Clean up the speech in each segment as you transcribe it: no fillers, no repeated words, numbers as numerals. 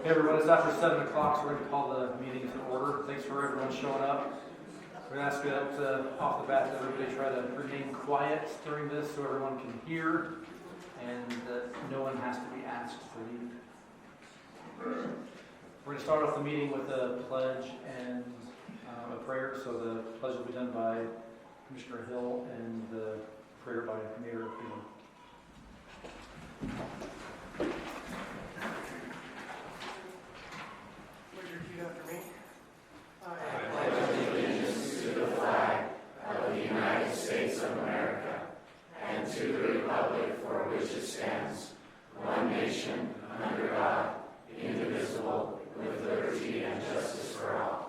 Hey everyone, it's after 7 o'clock, so we're going to call the meeting to order. Thanks for everyone showing up. We're going to ask that off the bat that everybody try to remain quiet during this so everyone can hear and that no one has to be asked to leave. We're going to start off the meeting with a pledge and a prayer. So the pledge will be done by Commissioner Hill and the prayer by Mayor Freeman. After me. I pledge allegiance to the flag of the United States of America and to the republic for which it stands, one nation, under God, indivisible, with liberty and justice for all.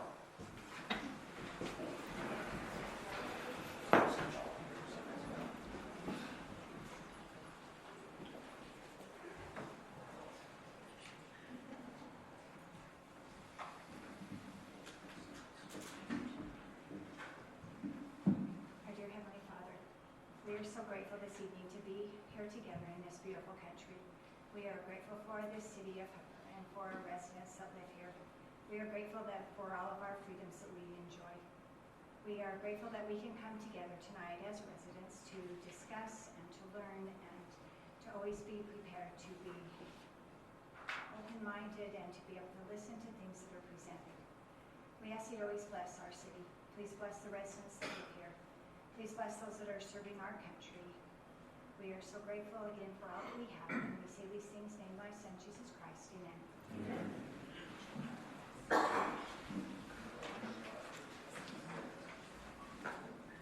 We are so grateful this evening to be here together in this beautiful country. We are grateful for this city of Hooper and for our residents that live here. We are grateful that for all of our freedoms that we enjoy. We are grateful that we can come together tonight as residents to discuss and to learn and to always be prepared to be open-minded and to be able to listen to things that are presented. We ask you to always bless our city. Please bless the residents that live here. Please bless those that are serving our country. We are so grateful again for all that we have, and we say these things in the name of thy Son, Jesus Christ. Amen.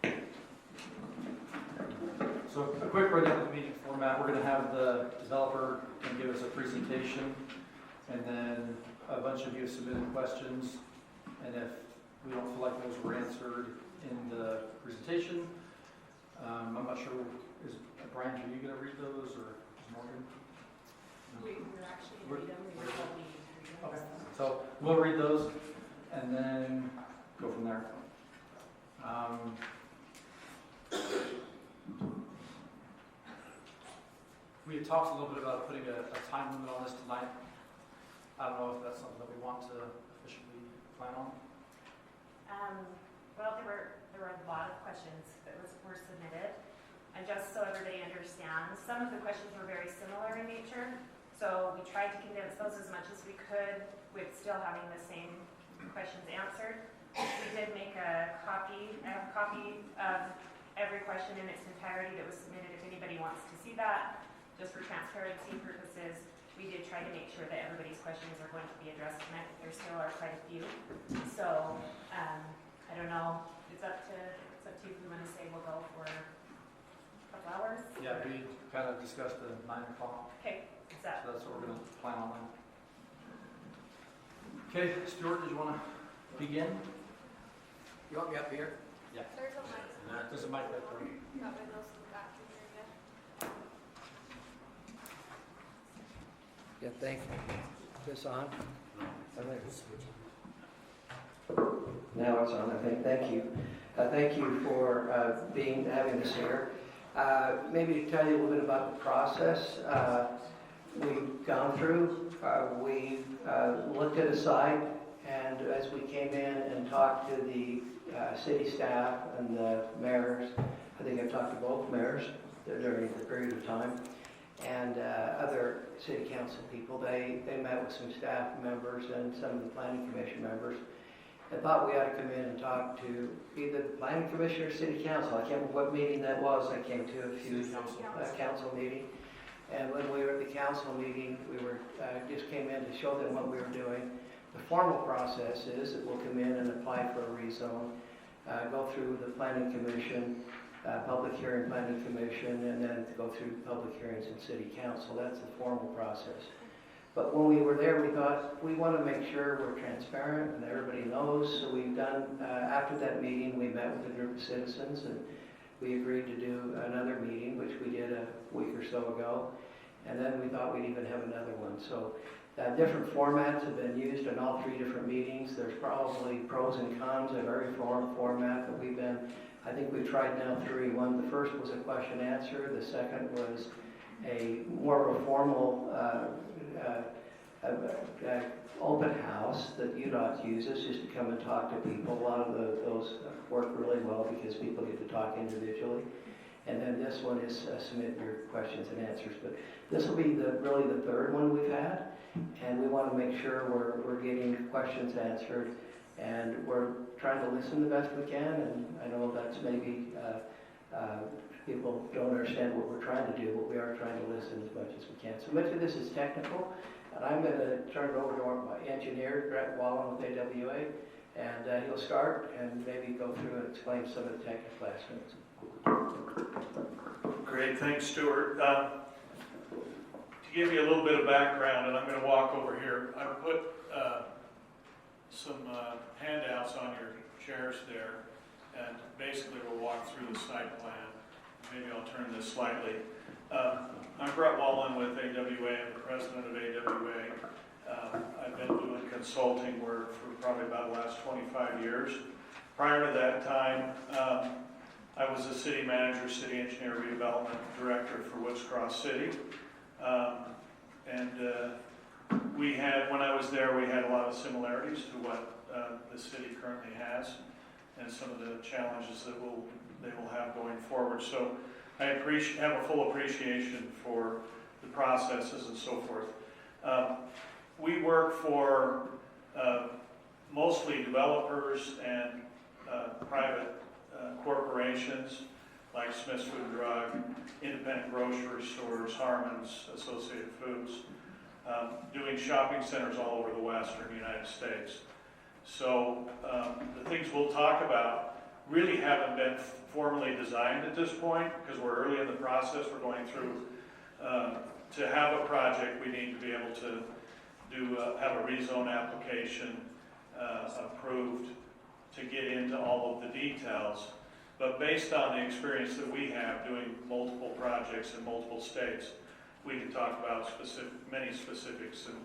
Amen. So a quick rundown of the meeting format. We're going to have the developer give us a presentation, and then a bunch of you have submitted questions, and if we don't feel like those were answered in the presentation. I'm not sure, is Brian, are you going to read those, or is Morgan? No. We're actually going to read them. We will be reading them. Okay, so we'll read those and then go from there. We had talked a little bit about putting a time limit on this tonight. I don't know if that's something that we want to officially plan on. Well, there were a lot of questions that were submitted, and just so everybody understands, some of the questions were very similar in nature, so we tried to condense those as much as we could with still having the same questions answered. We did make a copy of every question in its entirety that was submitted if anybody wants to see that. Just for transparency purposes, we did try to make sure that everybody's questions are going to be addressed tonight. There still are quite a few, so I don't know. It's up to you if we want to say we'll go for a couple hours. Yeah, we kind of discussed the 9 o'clock. Okay, is that? So that's what we're going to plan on then. Okay, Stuart, did you want to begin? You want me up here? Yeah. There's a mic. There's a mic right there. That way those in the back can hear you. Yeah, thank you. Is this on? Now it's on, I think. Thank you. Thank you for having us here. Maybe to tell you a little bit about the process we've gone through. We looked at a site, and as we came in and talked to the city staff and the mayors, I think I've talked to both mayors during the period of time, and other city council people. They met with some staff members and some of the planning commission members. I thought we ought to come in and talk to either the planning commission or city council. I can't remember what meeting that was. I came to a few council meeting. And when we were at the council meeting, we were just came in to show them what we were doing. The formal process is that we'll come in and apply for a rezone, go through the planning commission, public hearing planning commission, and then go through public hearings in city council. That's the formal process. But when we were there, we thought we want to make sure we're transparent and everybody knows. So we've done, after that meeting, we met with a group of citizens and we agreed to do another meeting, which we did a week or so ago. And then we thought we'd even have another one. So different formats have been used in all 3 different meetings. There's probably pros and cons of every format that we've been. I think we've tried now 3. One, the first was a question answer. The second was a more of a formal open house that UDOT uses just to come and talk to people. A lot of those work really well because people get to talk individually. And then this one is submit your questions and answers. But this will be really the third one we've had, and we want to make sure we're getting questions answered, and we're trying to listen the best we can. And I know that's maybe people don't understand what we're trying to do, but we are trying to listen as much as we can. So much of this is technical, and I'm going to turn it over to my engineer, Brett Wallen with AWA, and he'll start and maybe go through and explain some of the technical aspects. Great, thanks, Stuart. To give you a little bit of background, and I'm going to walk over here, I put some handouts on your chairs there, and basically we'll walk through the site plan. Maybe I'll turn this slightly. I'm Brett Wallen with AWA. I'm the president of AWA. I've been doing consulting work for probably about the last 25 years. Prior to that time, I was a city manager, city engineer, redevelopment director for Woods Cross City. When I was there, we had a lot of similarities to what the city currently has and some of the challenges that they will have going forward. So I have a full appreciation for the processes and so forth. We work for mostly developers and private corporations like Smith's Food and Drug, independent grocery stores, Harmon's, Associated Foods, doing shopping centers all over the western United States. So the things we'll talk about really haven't been formally designed at this point because we're early in the process. We're going through, to have a project, we need to be able to have a rezone application approved to get into all of the details. But based on the experience that we have doing multiple projects in multiple states, we can talk about many specifics and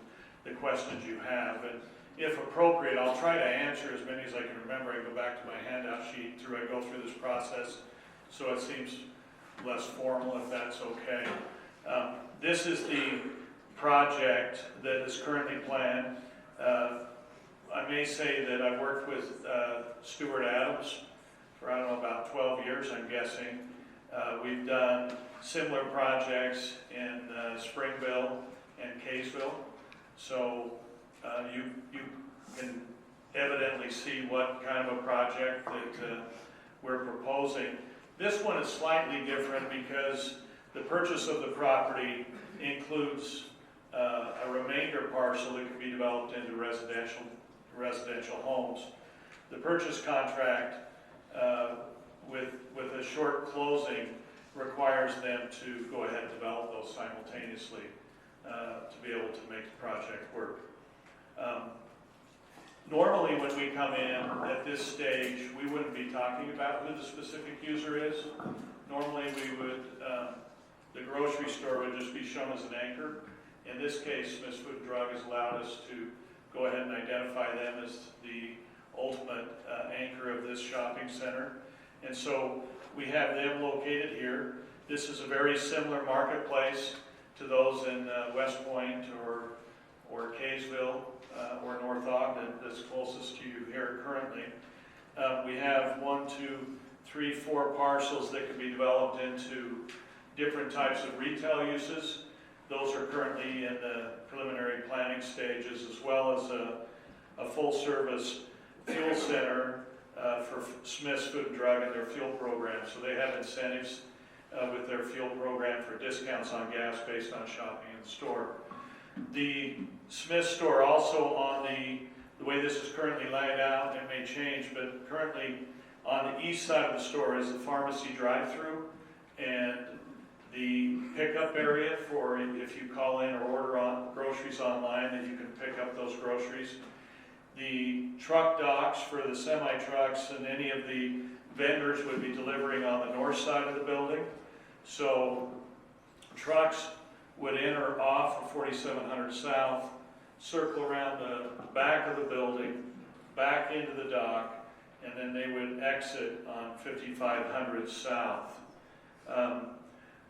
the questions you have. And if appropriate, I'll try to answer as many as I can remember. I go back to my handout sheet I go through this process so it seems less formal, if that's okay. This is the project that is currently planned. I may say that I've worked with Stuart Adams for, I don't know, about 12 years, I'm guessing. We've done similar projects in Springville and Kaysville. So you can evidently see what kind of a project that we're proposing. This one is slightly different because the purchase of the property includes a remainder parcel that can be developed into residential homes. The purchase contract with a short closing requires them to go ahead and develop those simultaneously to be able to make the project work. Normally when we come in at this stage, we wouldn't be talking about who the specific user is. Normally we would, the grocery store would just be shown as an anchor. In this case, Smith's Food and Drug has allowed us to go ahead and identify them as the ultimate anchor of this shopping center. And so we have them located here. This is a very similar marketplace to those in West Point or Kaysville or North Ogden that's closest to you here currently. We have 1, 2, 3, 4 parcels that can be developed into different types of retail uses. Those are currently in the preliminary planning stages, as well as a full-service fuel center for Smith's Food and Drug and their fuel program. So they have incentives with their fuel program for discounts on gas based on shopping in the store. The Smith store also on the way this is currently laid out, it may change, but currently on the east side of the store is the pharmacy drive-through and the pickup area for if you call in or order on groceries online, then you can pick up those groceries. The truck docks for the semi-trucks and any of the vendors would be delivering on the north side of the building. So trucks would enter off of 4700 South, circle around the back of the building, back into the dock, and then they would exit on 5500 South.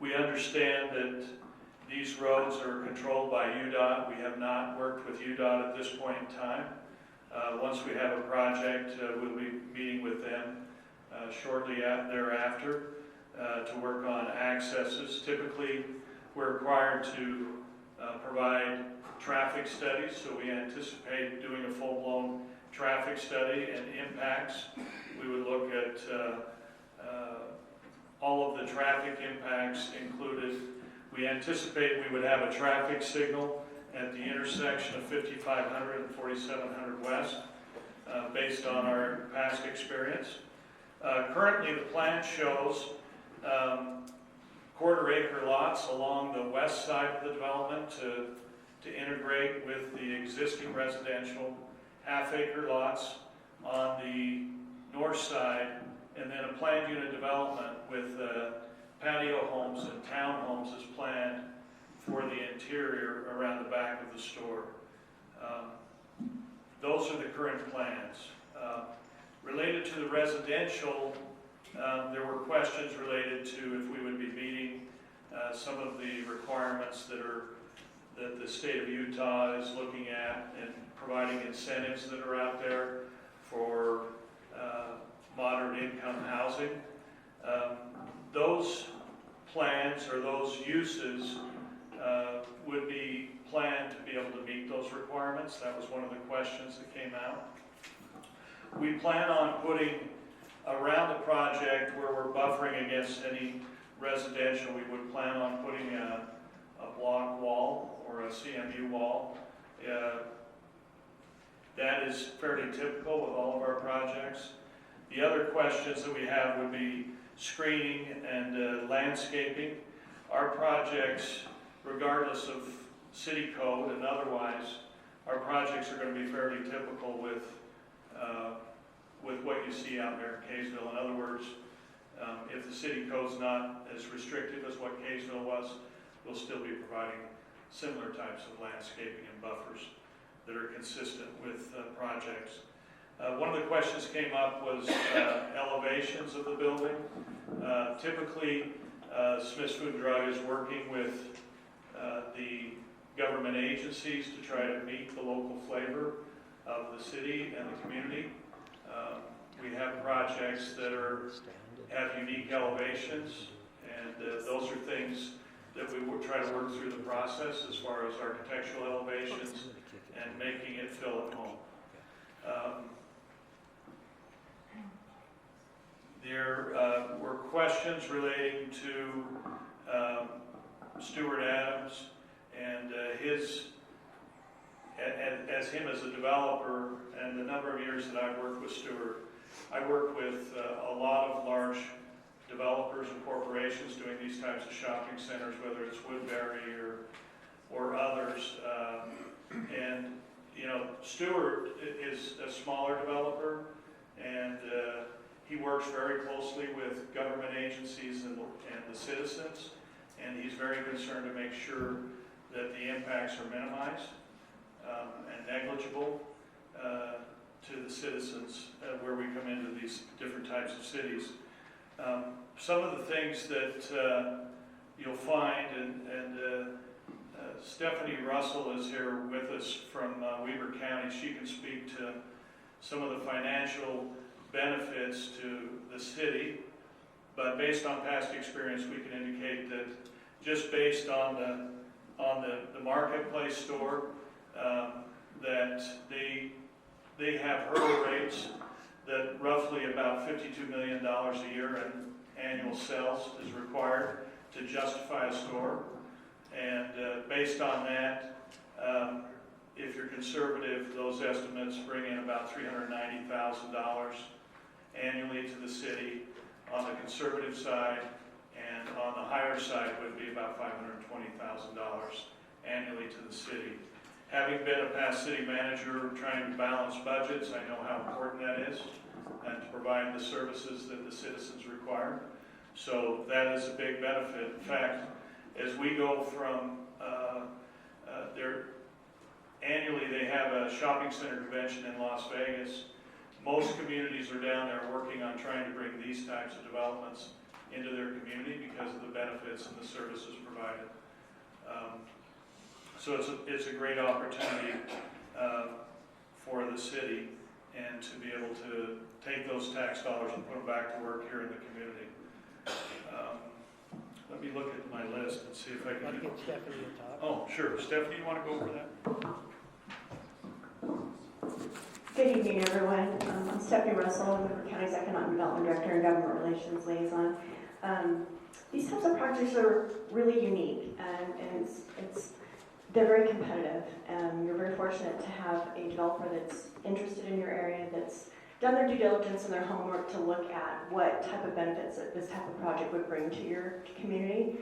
We understand that These roads are controlled by UDOT. We have not worked with UDOT at this point in time. Once we have a project, we'll be meeting with them shortly thereafter to work on accesses. Typically, we're required to provide traffic studies, so we anticipate doing a full-blown traffic study and impacts. We would look at all of the traffic impacts included. We anticipate we would have a traffic signal at the intersection of 5500 and 4700 West, based on our past experience. Currently, the plan shows quarter-acre lots along the west side of the development to integrate with the existing residential, half-acre lots on the north side, and then a planned unit development with patio homes and townhomes is planned for the interior around the back of the store. Those are the current plans. Related to the residential, there were questions related to if we would be meeting some of the requirements that the state of Utah is looking at and providing incentives that are out there for moderate income housing. Those plans or those uses would be planned to be able to meet those requirements. That was one of the questions that came out. We plan on putting around the project where we're buffering against any residential, we would plan on putting a block wall or a CMU wall. That is fairly typical with all of our projects. The other questions that we have would be screening and landscaping. Our projects, regardless of city code and otherwise, our projects are going to be fairly typical with what you see out there in Kaysville. In other words, if the city code's not as restrictive as what Kaysville was, we'll still be providing similar types of landscaping and buffers that are consistent with projects. One of the questions came up was elevations of the building. Typically, Smith's Food and Drug is working with the government agencies to try to meet the local flavor of the city and the community. We have projects that have unique elevations, and those are things that we will try to work through the process as far as architectural elevations and making it feel at home. There were questions relating to Stuart Adams and as him as a developer, and the number of years that I've worked with Stuart. I work with a lot of large developers and corporations doing these types of shopping centers, whether it's Woodbury or others. And you know, Stuart is a smaller developer, and he works very closely with government agencies and the citizens, and he's very concerned to make sure that the impacts are minimized and negligible to the citizens where we come into these different types of cities. Some of the things that you'll find, and Stephanie Russell is here with us from Weber County. She can speak to some of the financial benefits to the city, but based on past experience, we can indicate that just based on the marketplace store, that they have hurdle rates that roughly about $52 million a year in annual sales is required to justify a store. And based on that, if you're conservative, those estimates bring in about $390,000 annually to the city on the conservative side, and on the higher side would be about $520,000 annually to the city. Having been a past city manager trying to balance budgets, I know how important that is, and to provide the services that the citizens require. So that is a big benefit. In fact, as we go from annually they have a shopping center convention in Las Vegas. Most communities are down there working on trying to bring these types of developments into their community because of the benefits and the services provided. So it's a great opportunity for the city and to be able to take those tax dollars and put them back to work here in the community. Let me look at my list and see if I Want can. to get Stephanie to talk? Oh, sure. Stephanie, you want to go over that? Good evening, everyone. I'm Stephanie Russell, Weber County's Economic Development Director and Government Relations Liaison. These types of projects are really unique, and they're very competitive. You're very fortunate to have a developer that's interested in your area, that's done their due diligence and their homework to look at what type of benefits that this type of project would bring to your community.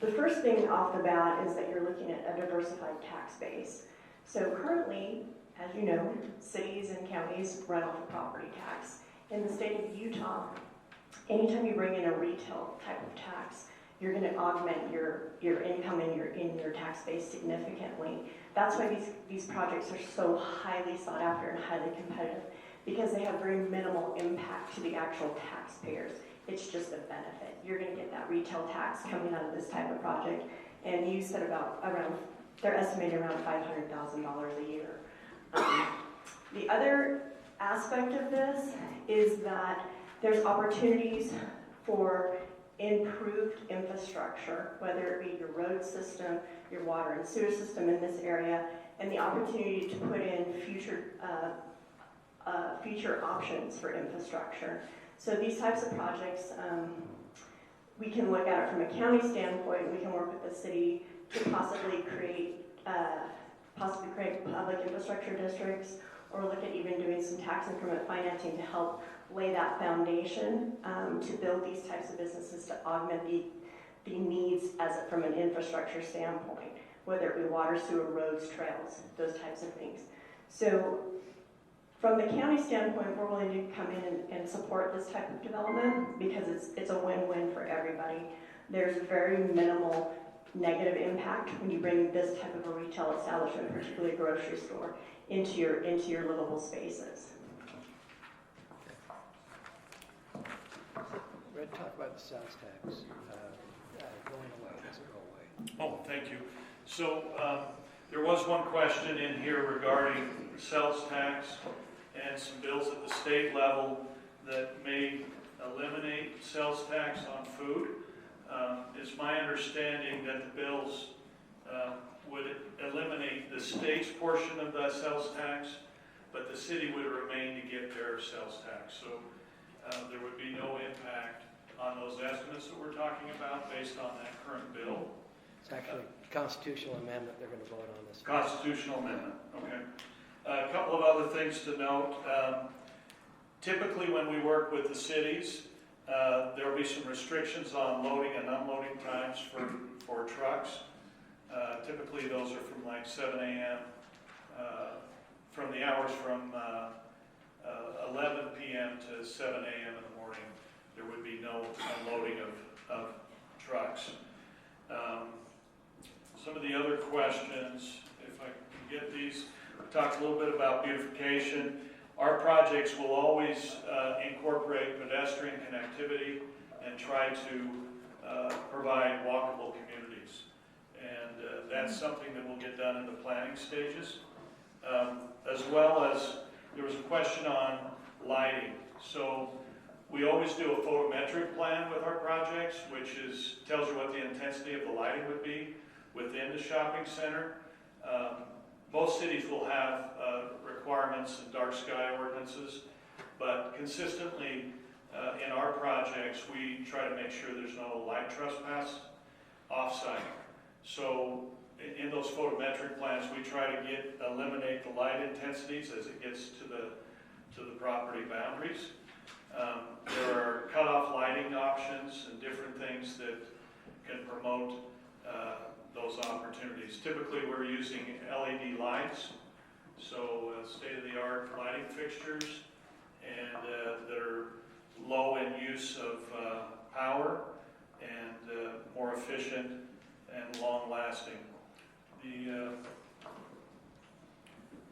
The first thing off the bat is that you're looking at a diversified tax base. So currently, as you know, cities and counties run off of property tax. In the state of Utah, anytime you bring in a retail type of tax, you're going to augment your income in your tax base significantly. That's why these projects are so highly sought after and highly competitive, because they have very minimal impact to the actual taxpayers. It's just a benefit. You're going to get that retail tax coming out of this type of project, and you said they're estimated around $500,000 a year. The other aspect of this is that there's opportunities for improved infrastructure, whether it be your road system, your water and sewer system in this area, and the opportunity to put in future options for infrastructure. So these types of projects, we can look at it from a county standpoint. We can work with the city to possibly create public infrastructure districts, or look at even doing some tax increment financing to help lay that foundation to build these types of businesses to augment the needs from an infrastructure standpoint, whether it be water, sewer, roads, trails, those types of things. So from the county standpoint, we're willing to come in and support this type of development because it's a win-win for everybody. There's very minimal negative impact when you bring this type of a retail establishment, particularly a grocery store, into your livable spaces. Red, talk about the sales tax going away. Does it go away? Oh, thank you. So there was one question in here regarding sales tax and some bills at the state level that may eliminate sales tax on food. It's my understanding that the bills would eliminate the state's portion of that sales tax, but the city would remain to get their sales tax. So there would be no impact on those estimates that we're talking about based on that current bill. It's actually a constitutional amendment they're going to vote on this. Constitutional amendment, okay. A couple of other things to note. Typically when we work with the cities, there will be some restrictions on loading and unloading times for trucks. Typically those are from like 7 a.m. From the hours from 11 p.m. to 7 a.m. in the morning. There would be no unloading of trucks. Some of the other questions, if I can get these, we talked a little bit about beautification. Our projects will always incorporate pedestrian connectivity and try to provide walkable communities. And that's something that will get done in the planning stages. As well as, there was a question on lighting. So we always do a photometric plan with our projects, which tells you what the intensity of the lighting would be within the shopping center. Most cities will have requirements and dark sky ordinances, but consistently in our projects, we try to make sure there's no light trespass off-site. So in those photometric plans, we try to eliminate the light intensities as it gets to the property boundaries. There are cutoff lighting options and different things that can promote those opportunities. Typically, we're using LED lights, so state-of-the-art lighting fixtures, and that are low in use of power and more efficient and long-lasting.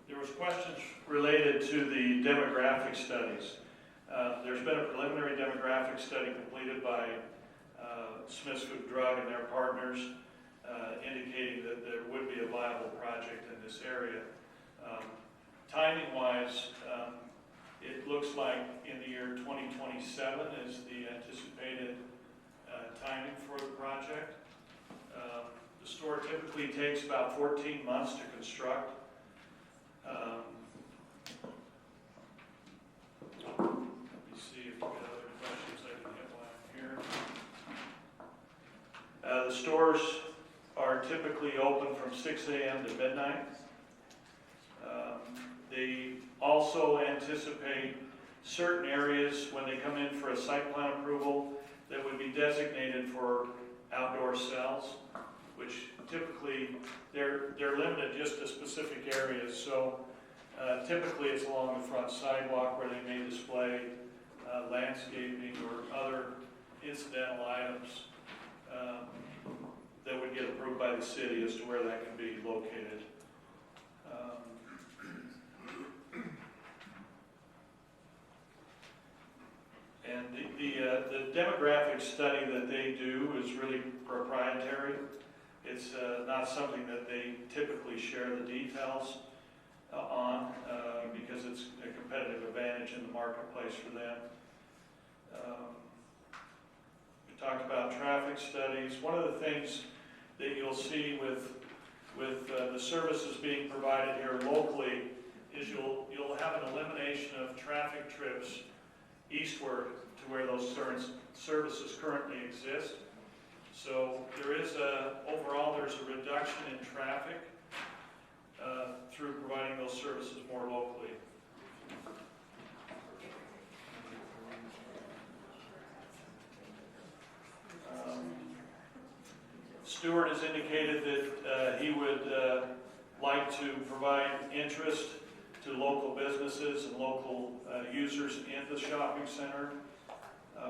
There was questions related to the demographic studies. There's been a preliminary demographic study completed by Smith's Food Drug and their partners, indicating that there would be a viable project in this area. Timing-wise, it looks like in the year 2027 is the anticipated timing for the project. The store typically takes about 14 months to construct. Let me see if we have other questions I can hit while I'm here. The stores are typically open from 6 a.m. to midnight. They also anticipate certain areas when they come in for a site plan approval that would be designated for outdoor sales, which typically they're limited just to specific areas. So typically it's along the front sidewalk where they may display landscaping or other incidental items that would get approved by the city as to where that can be located. And the demographic study that they do is really proprietary. It's not something that they typically share the details on because it's a competitive advantage in the marketplace for them. We talked about traffic studies. One of the things that you'll see with the services being provided here locally is you'll have an elimination of traffic trips eastward to where those services currently exist. So overall there's a reduction in traffic through providing those services more locally. Stewart has indicated that he would like to provide interest to local businesses and local users in the shopping center.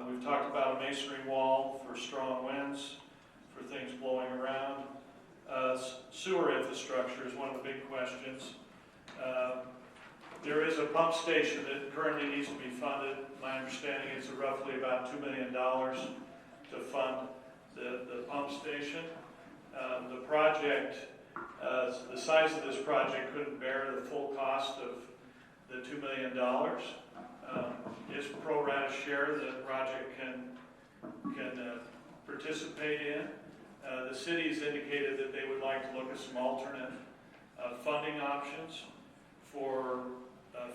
We've talked about a masonry wall for strong winds, for things blowing around. Sewer infrastructure is one of the big questions. There is a pump station that currently needs to be funded. My understanding is roughly about $2 million to fund the pump station. The project, the size of this project couldn't bear the full cost of the $2 million. It's pro rata share that the project can participate in. The city has indicated that they would like to look at some alternate funding options for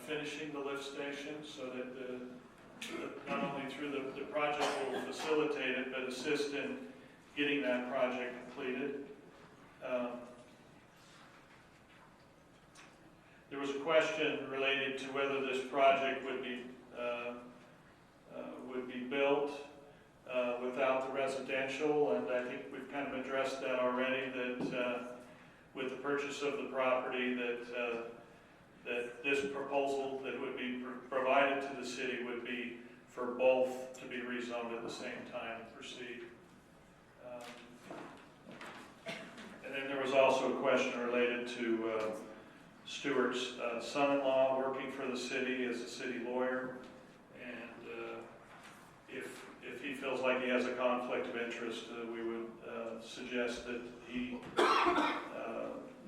finishing the lift station so that not only through the project will facilitate it, but assist in getting that project completed. There was a question related to whether this project would be built without the residential, and I think we've kind of addressed that already, that with the purchase of the property that this proposal that would be provided to the city would be for both to be rezoned at the same time and proceed. And then there was also a question related to Stewart's son-in-law working for the city as a city lawyer, and if he feels like he has a conflict of interest, we would suggest that he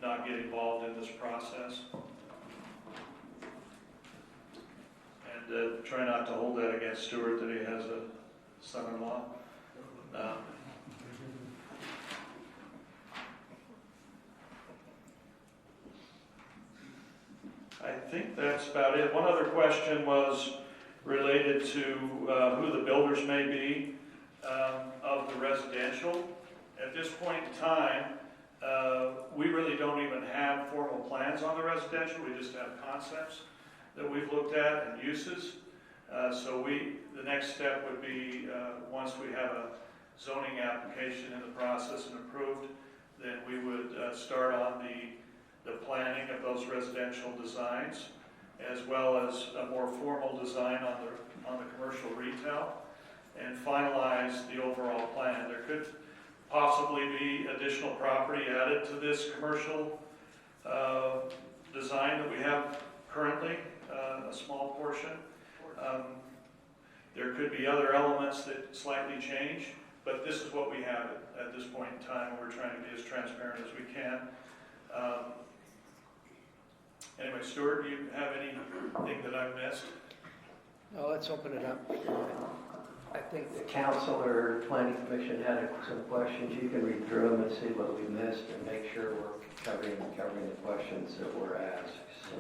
not get involved in this process. And try not to hold that against Stewart that he has a son-in-law. I think that's about it. One other question was related to who the builders may be of the residential. At this point in time, we really don't even have formal plans on the residential. We just have concepts that we've looked at and uses. So the next step would be once we have a zoning application in the process and approved, then we would start on the planning of those residential designs, as well as a more formal design on the commercial retail, and finalize the overall plan. There could possibly be additional property added to this commercial design that we have currently, a small portion. There could be other elements that slightly change. But this is what we have at this point in time, and we're trying to be as transparent as we can. Anyway, Stuart, do you have anything that I've missed? No, let's open it up. I think the council or planning commission had some questions. You can read through them and see what we missed and make sure we're covering the questions that were asked. So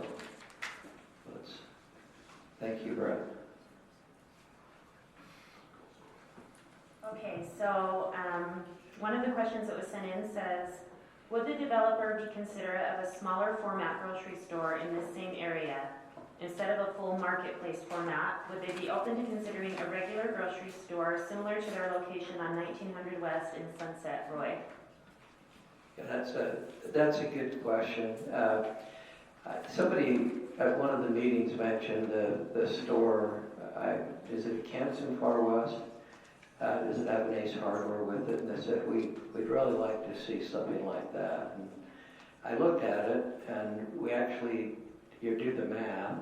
thank you, Brett. Okay, so one of the questions that was sent in says, would the developer be considerate of a smaller format grocery store in this same area? Instead of a full marketplace format, would they be open to considering a regular grocery store similar to their location on 1900 West in Sunset, Roy? Yeah, that's a good question. Somebody at one of the meetings mentioned the store, is it Kent's in Far West? Does it have an Ace Hardware with it? And they said, we'd really like to see something like that. And I looked at it, and we actually, you do the math.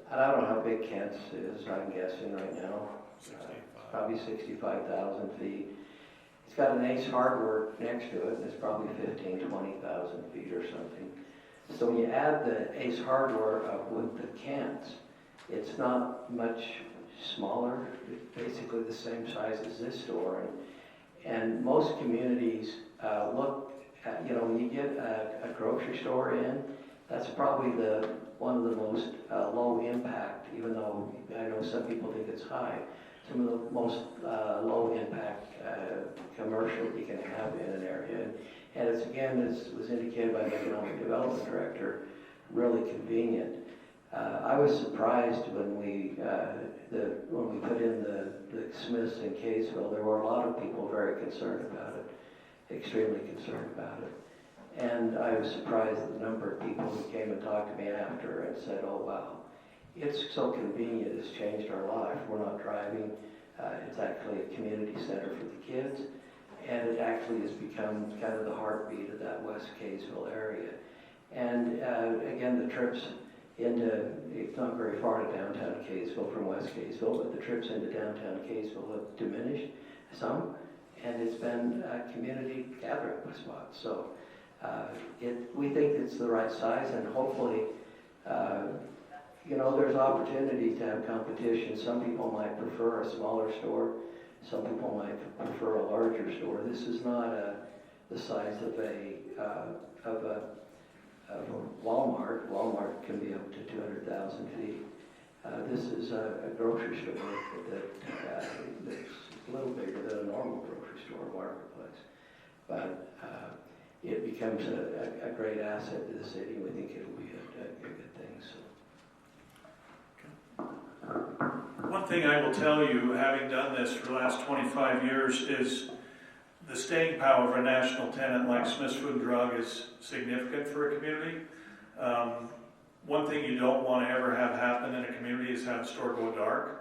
I don't know how big Kent's is, I'm guessing right now. 65. Probably 65,000 feet. It's got an Ace Hardware next to it, and it's probably 15,000, 20,000 feet or something. So when you add the Ace Hardware up with the Kent's, it's not much smaller. It's basically the same size as this store. And most communities look at, when you get a grocery store in, that's probably one of the most low impact, even though I know some people think it's high, some of the most low impact commercial you can have in an area. And it's, again, as was indicated by the economic development director, really convenient. I was surprised when we put in the Smiths in Kaysville. There were a lot of people very concerned about it, extremely concerned about it. And I was surprised at the number of people who came and talked to me after and said, oh wow, it's so convenient, it's changed our life. We're not driving, it's actually a community center for the kids, and it actually has become kind of the heartbeat of that West Kaysville area. And again, the trips into, it's not very far to downtown Kaysville from West Kaysville, but the trips into downtown Kaysville have diminished some, and it's been a community gathering spot. So we think it's the right size, and hopefully, there's opportunity to have competition. Some people might prefer a smaller store. Some people might prefer a larger store. This is not the size of a Walmart. Walmart can be up to 200,000 feet. This is a grocery store that's a little bigger than a normal grocery store marketplace. But it becomes a great asset to the city. We think it'll be a good thing. So. One thing I will tell you, having done this for the last 25 years, is the staying power of a national tenant like Smith's Food and Drug is significant for a community. One thing you don't want to ever have happen in a community is have a store go dark.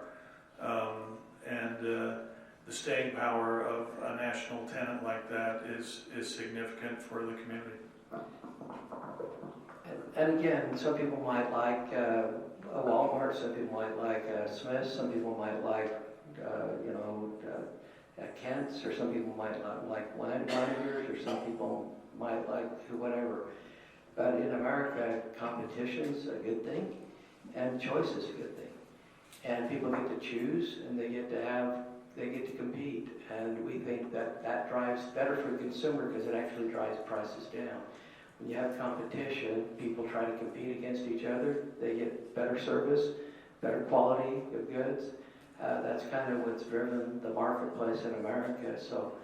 The staying power of a national tenant like that is significant for the community. And again, some people might like a Walmart, some people might like a Smith's, some people might like, a Kent's, or some people might not like Weiner's, or some people might like whatever. But in America, competition's a good thing, and choice is a good thing. And people get to choose, and they get to compete. And we think that drives better for the consumer because it actually drives prices down. When you have competition, people try to compete against each other. They get better service, better quality of goods. That's kind of what's driven the marketplace in America. So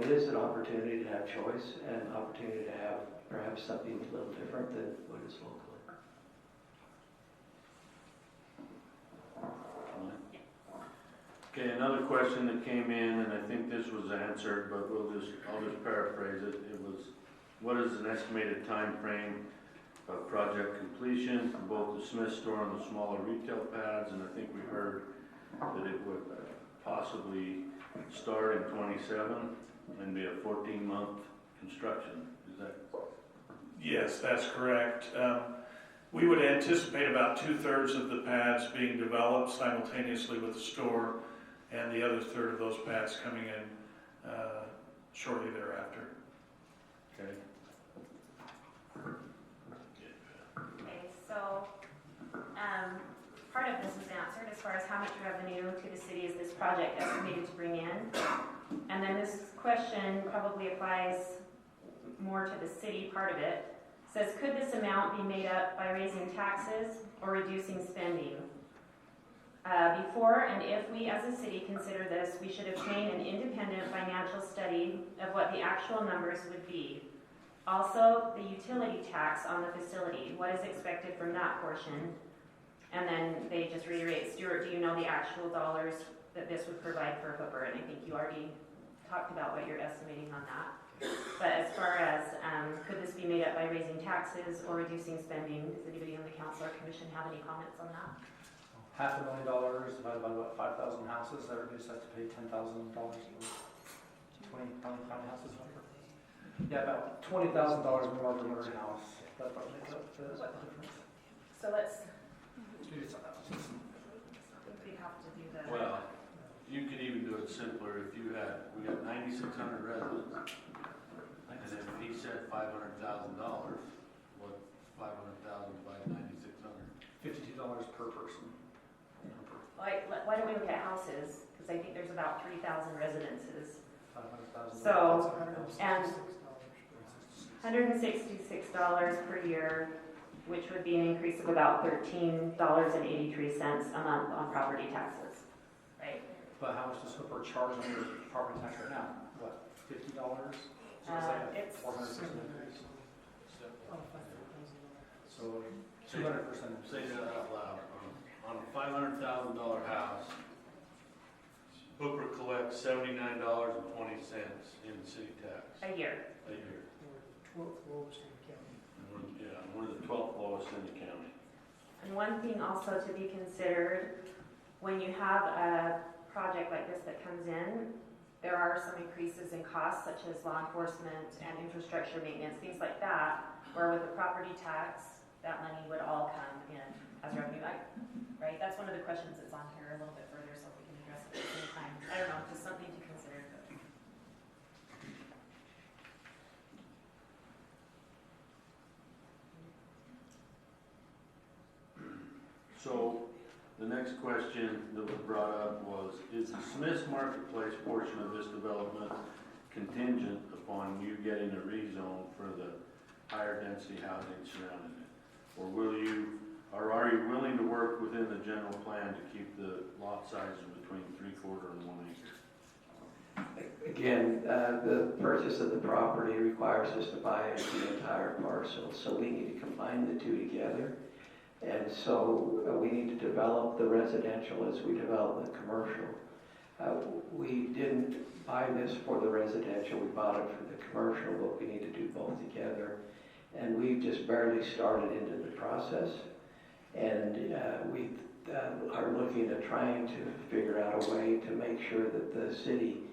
it is an opportunity to have choice and an opportunity to have perhaps something a little different than what is locally. Okay, another question that came in, and I think this was answered, but I'll just paraphrase it. It was, what is an estimated time frame of project completion for both the Smith store and the smaller retail pads? And I think we heard that it would possibly start in 27 and be a 14-month construction. Is that? Yes, that's correct. We would anticipate about 2/3 of the pads being developed simultaneously with the store, and the other third of those pads coming in shortly thereafter. Okay. Okay, so, part of this was answered as far as how much revenue to the city is this project estimated to bring in. And then this question probably applies more to the city part of it. Says, could this amount be made up by raising taxes or reducing spending? Before and if we as a city consider this, we should obtain an independent financial study of what the actual numbers would be. Also, the utility tax on the facility, what is expected from that portion? And then they just reiterate, Stuart, do you know the actual dollars that this would provide for Hooper? And I think you already talked about what you're estimating on that. But as far as, could this be made up by raising taxes or reducing spending? Does anybody on the council or commission have any comments on that? $500,000 divided by what, 5,000 houses, that reduces that to pay $10,000 for 20 county houses, whatever. Yeah, about $20,000 more per murder house. That probably makes up the difference. So let's, Maybe it's not that much. we have to do the. Well, you could even do it simpler if you had, we got 9,600 residents. And if he said $500,000, what, 500,000 divided by 9,600? $52 per person. Why don't we look at houses? Because I think there's about 3,000 residences. 500,000. So, and $166 per year, which would be an increase of about $13.83 a month on property taxes, right? But how much does Hooper charge on your property tax right now? What, $50? So it's like a It's 400% increase. So 200%. Say that out loud. On a $500,000 house, Hooper collects $79.20 in city tax a year. a year. 12th lowest in the county. Yeah, we're the 12th lowest in the county. And one thing also to be considered, when you have a project like this that comes in, there are some increases in costs such as law enforcement and infrastructure maintenance, things like that, where with the property tax, that money would all come in as revenue, right? That's one of the questions that's on here a little bit further, so we can address it at the same time. I don't know, just something to consider. So the next question that was brought up was, is the Smith's Marketplace portion of this development contingent upon you getting a rezone for the higher density housing surrounding it? Or are you willing to work within the general plan to keep the lot sizes between 3/4 and 1 acre? Again, the purchase of the property requires us to buy the entire parcel, so we need to combine the two together. And so we need to develop the residential as we develop the commercial. We didn't buy this for the residential, we bought it for the commercial, but we need to do both together. And we've just barely started into the process. And we are looking at trying to figure out a way to make sure that the city,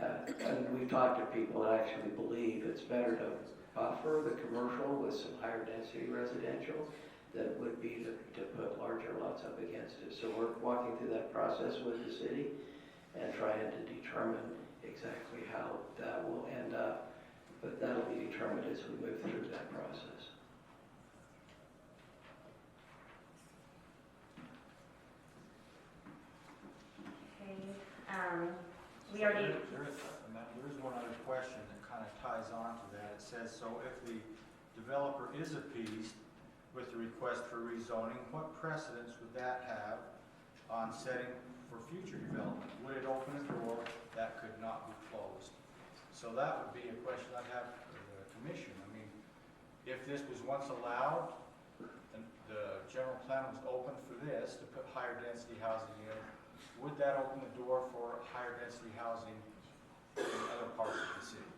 and we've talked to people that actually believe it's better to buffer the commercial with some higher density residential than it would be to put larger lots up against it. So we're walking through that process with the city and trying to determine exactly how that will end up. But that'll be determined as we move through that process. Okay, we already, There is one other question that kind of ties on to that. It says, so if the developer is appeased with the request for rezoning, what precedence would that have on setting for future development? Would it open a door that could not be closed? So that would be a question I'd have for the commission. I mean, if this was once allowed, and the general plan was open for this, to put higher density housing in, would that open the door for higher density housing in other parts of the city?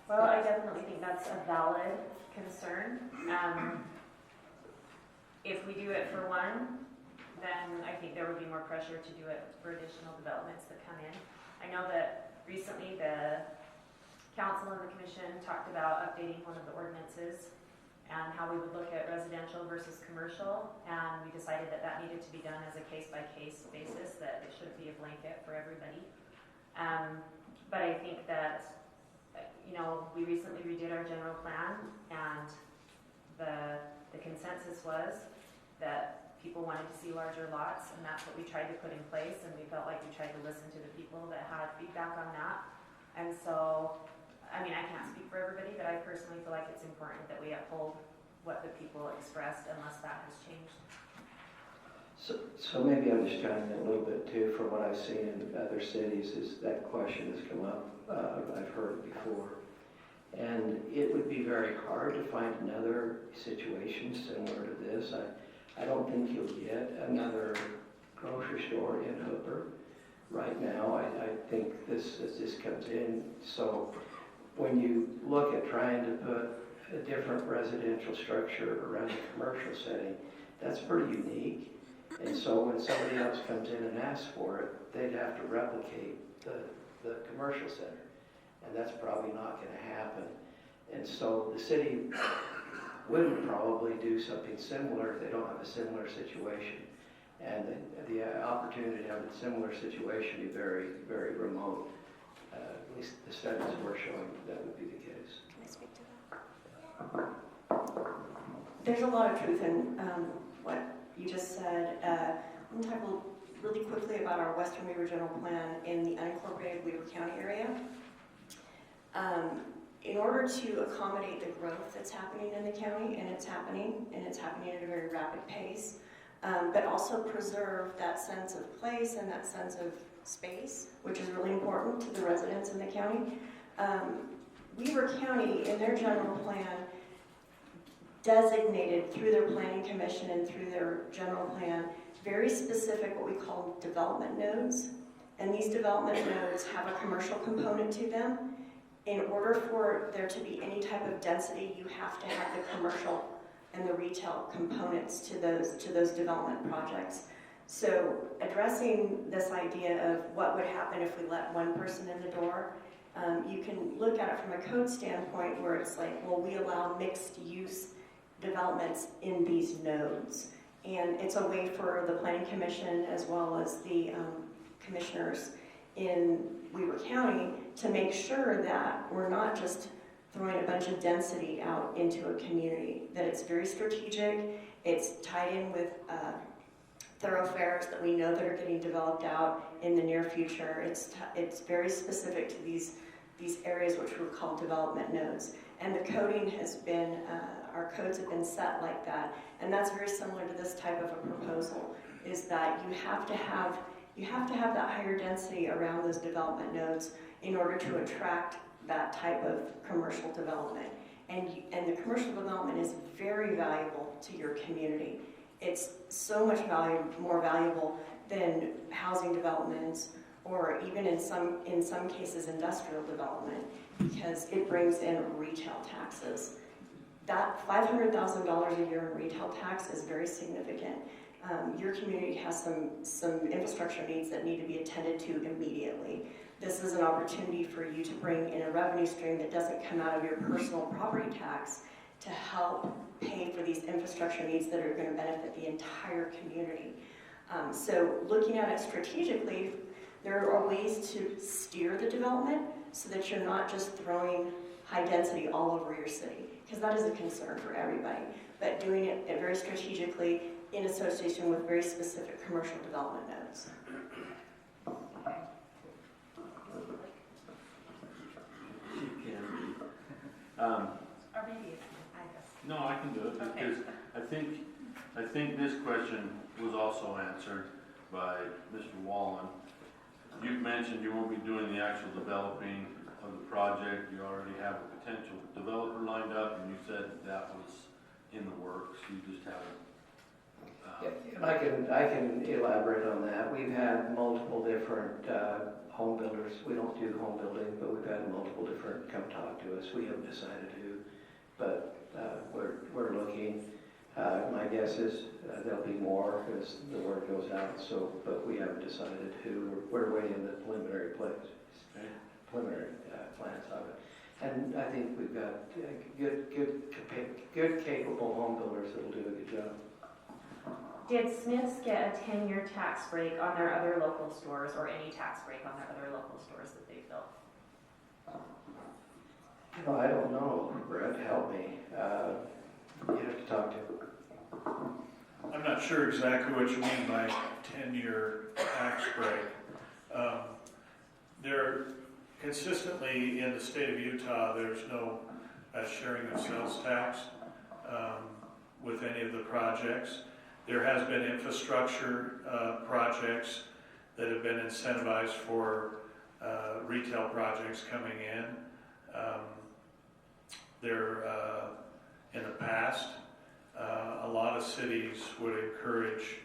well, I definitely think that's a valid concern. If we do it for one, then I think there would be more pressure to do it for additional developments that come in. I know that recently the council and the commission talked about updating one of the ordinances and how we would look at residential versus commercial, and we decided that that needed to be done as a case-by-case basis, that it shouldn't be a blanket for everybody. But I think that, we recently redid our general plan, and the consensus was that people wanted to see larger lots, and that's what we tried to put in place, and we felt like we tried to listen to the people that had feedback on that. And so, I can't speak for everybody, but I personally feel like it's important that we uphold what the people expressed unless that has changed. So maybe I'm just trying a little bit too, from what I've seen in other cities, is that question has come up. I've heard it before. And it would be very hard to find another situation similar to this. I don't think you'll get another grocery store in Hooper right now. I think this comes in. So when you look at trying to put a different residential structure around a commercial setting, that's pretty unique. And so when somebody else comes in and asks for it, they'd have to replicate the commercial center. And that's probably not going to happen. And so the city wouldn't probably do something similar if they don't have a similar situation. And the opportunity to have a similar situation would be very, very remote. At least the studies were showing that would be the case. Can I speak to that? There's a lot of truth in what you just said. I'm going to talk really quickly about our Western Weaver General Plan in the unincorporated Weaver County area. In order to accommodate the growth that's happening in the county, and it's happening at a very rapid pace, but also preserve that sense of place and that sense of space, which is really important to the residents in the county. Weaver County, in their general plan, designated through their planning commission and through their general plan very specific what we call development nodes. And these development nodes have a commercial component to them. In order for there to be any type of density, you have to have the commercial and the retail components to those development projects. So addressing this idea of what would happen if we let one person in the door, you can look at it from a code standpoint where it's like, well, we allow mixed use developments in these nodes. And it's a way for the Planning Commission as well as the commissioners in Weaver County to make sure that we're not just throwing a bunch of density out into a community, that it's very strategic, it's tied in with thoroughfares that we know that are getting developed out in the near future. It's very specific to these areas which we call development nodes. And the coding has been, our codes have been set like that. And that's very similar to this type of a proposal, is that you have to have that higher density around those development nodes in order to attract that type of commercial development. And the commercial development is very valuable to your community. It's so much more valuable than housing developments, or even in some cases industrial development, because it brings in retail taxes. That $500,000 a year in retail tax is very significant. Your community has some infrastructure needs that need to be attended to immediately. This is an opportunity for you to bring in a revenue stream that doesn't come out of your personal property tax to help pay for these infrastructure needs that are going to benefit the entire community. So looking at it strategically, there are ways to steer the development so that you're not just throwing high density all over your city, because that is a concern for everybody, but doing it very strategically in association with very specific commercial development nodes. Or maybe it's, I guess. No, I can do it because I think this question was also answered by Mr. Wallen. You've mentioned you won't be doing the actual developing of the project. You already have a potential developer lined up, and you said that was in the works. You just haven't. And I can elaborate on that. We've had multiple different home builders. We don't do home building, but we've had multiple different come talk to us. We haven't decided who, but we're looking. My guess is there'll be more as the word goes out. So, but we haven't decided who. We're waiting the preliminary plans of it. And I think we've got good, capable home builders that'll do a good job. Did Smith's get a 10-year tax break on their other local stores, or any tax break on their other local stores that they built? I don't know, Brett, help me. You have to talk to. I'm not sure exactly what you mean by 10-year tax break. There, consistently in the state of Utah, there's no sharing of sales tax with any of the projects. There has been infrastructure projects that have been incentivized for retail projects coming in. In the past, a lot of cities would encourage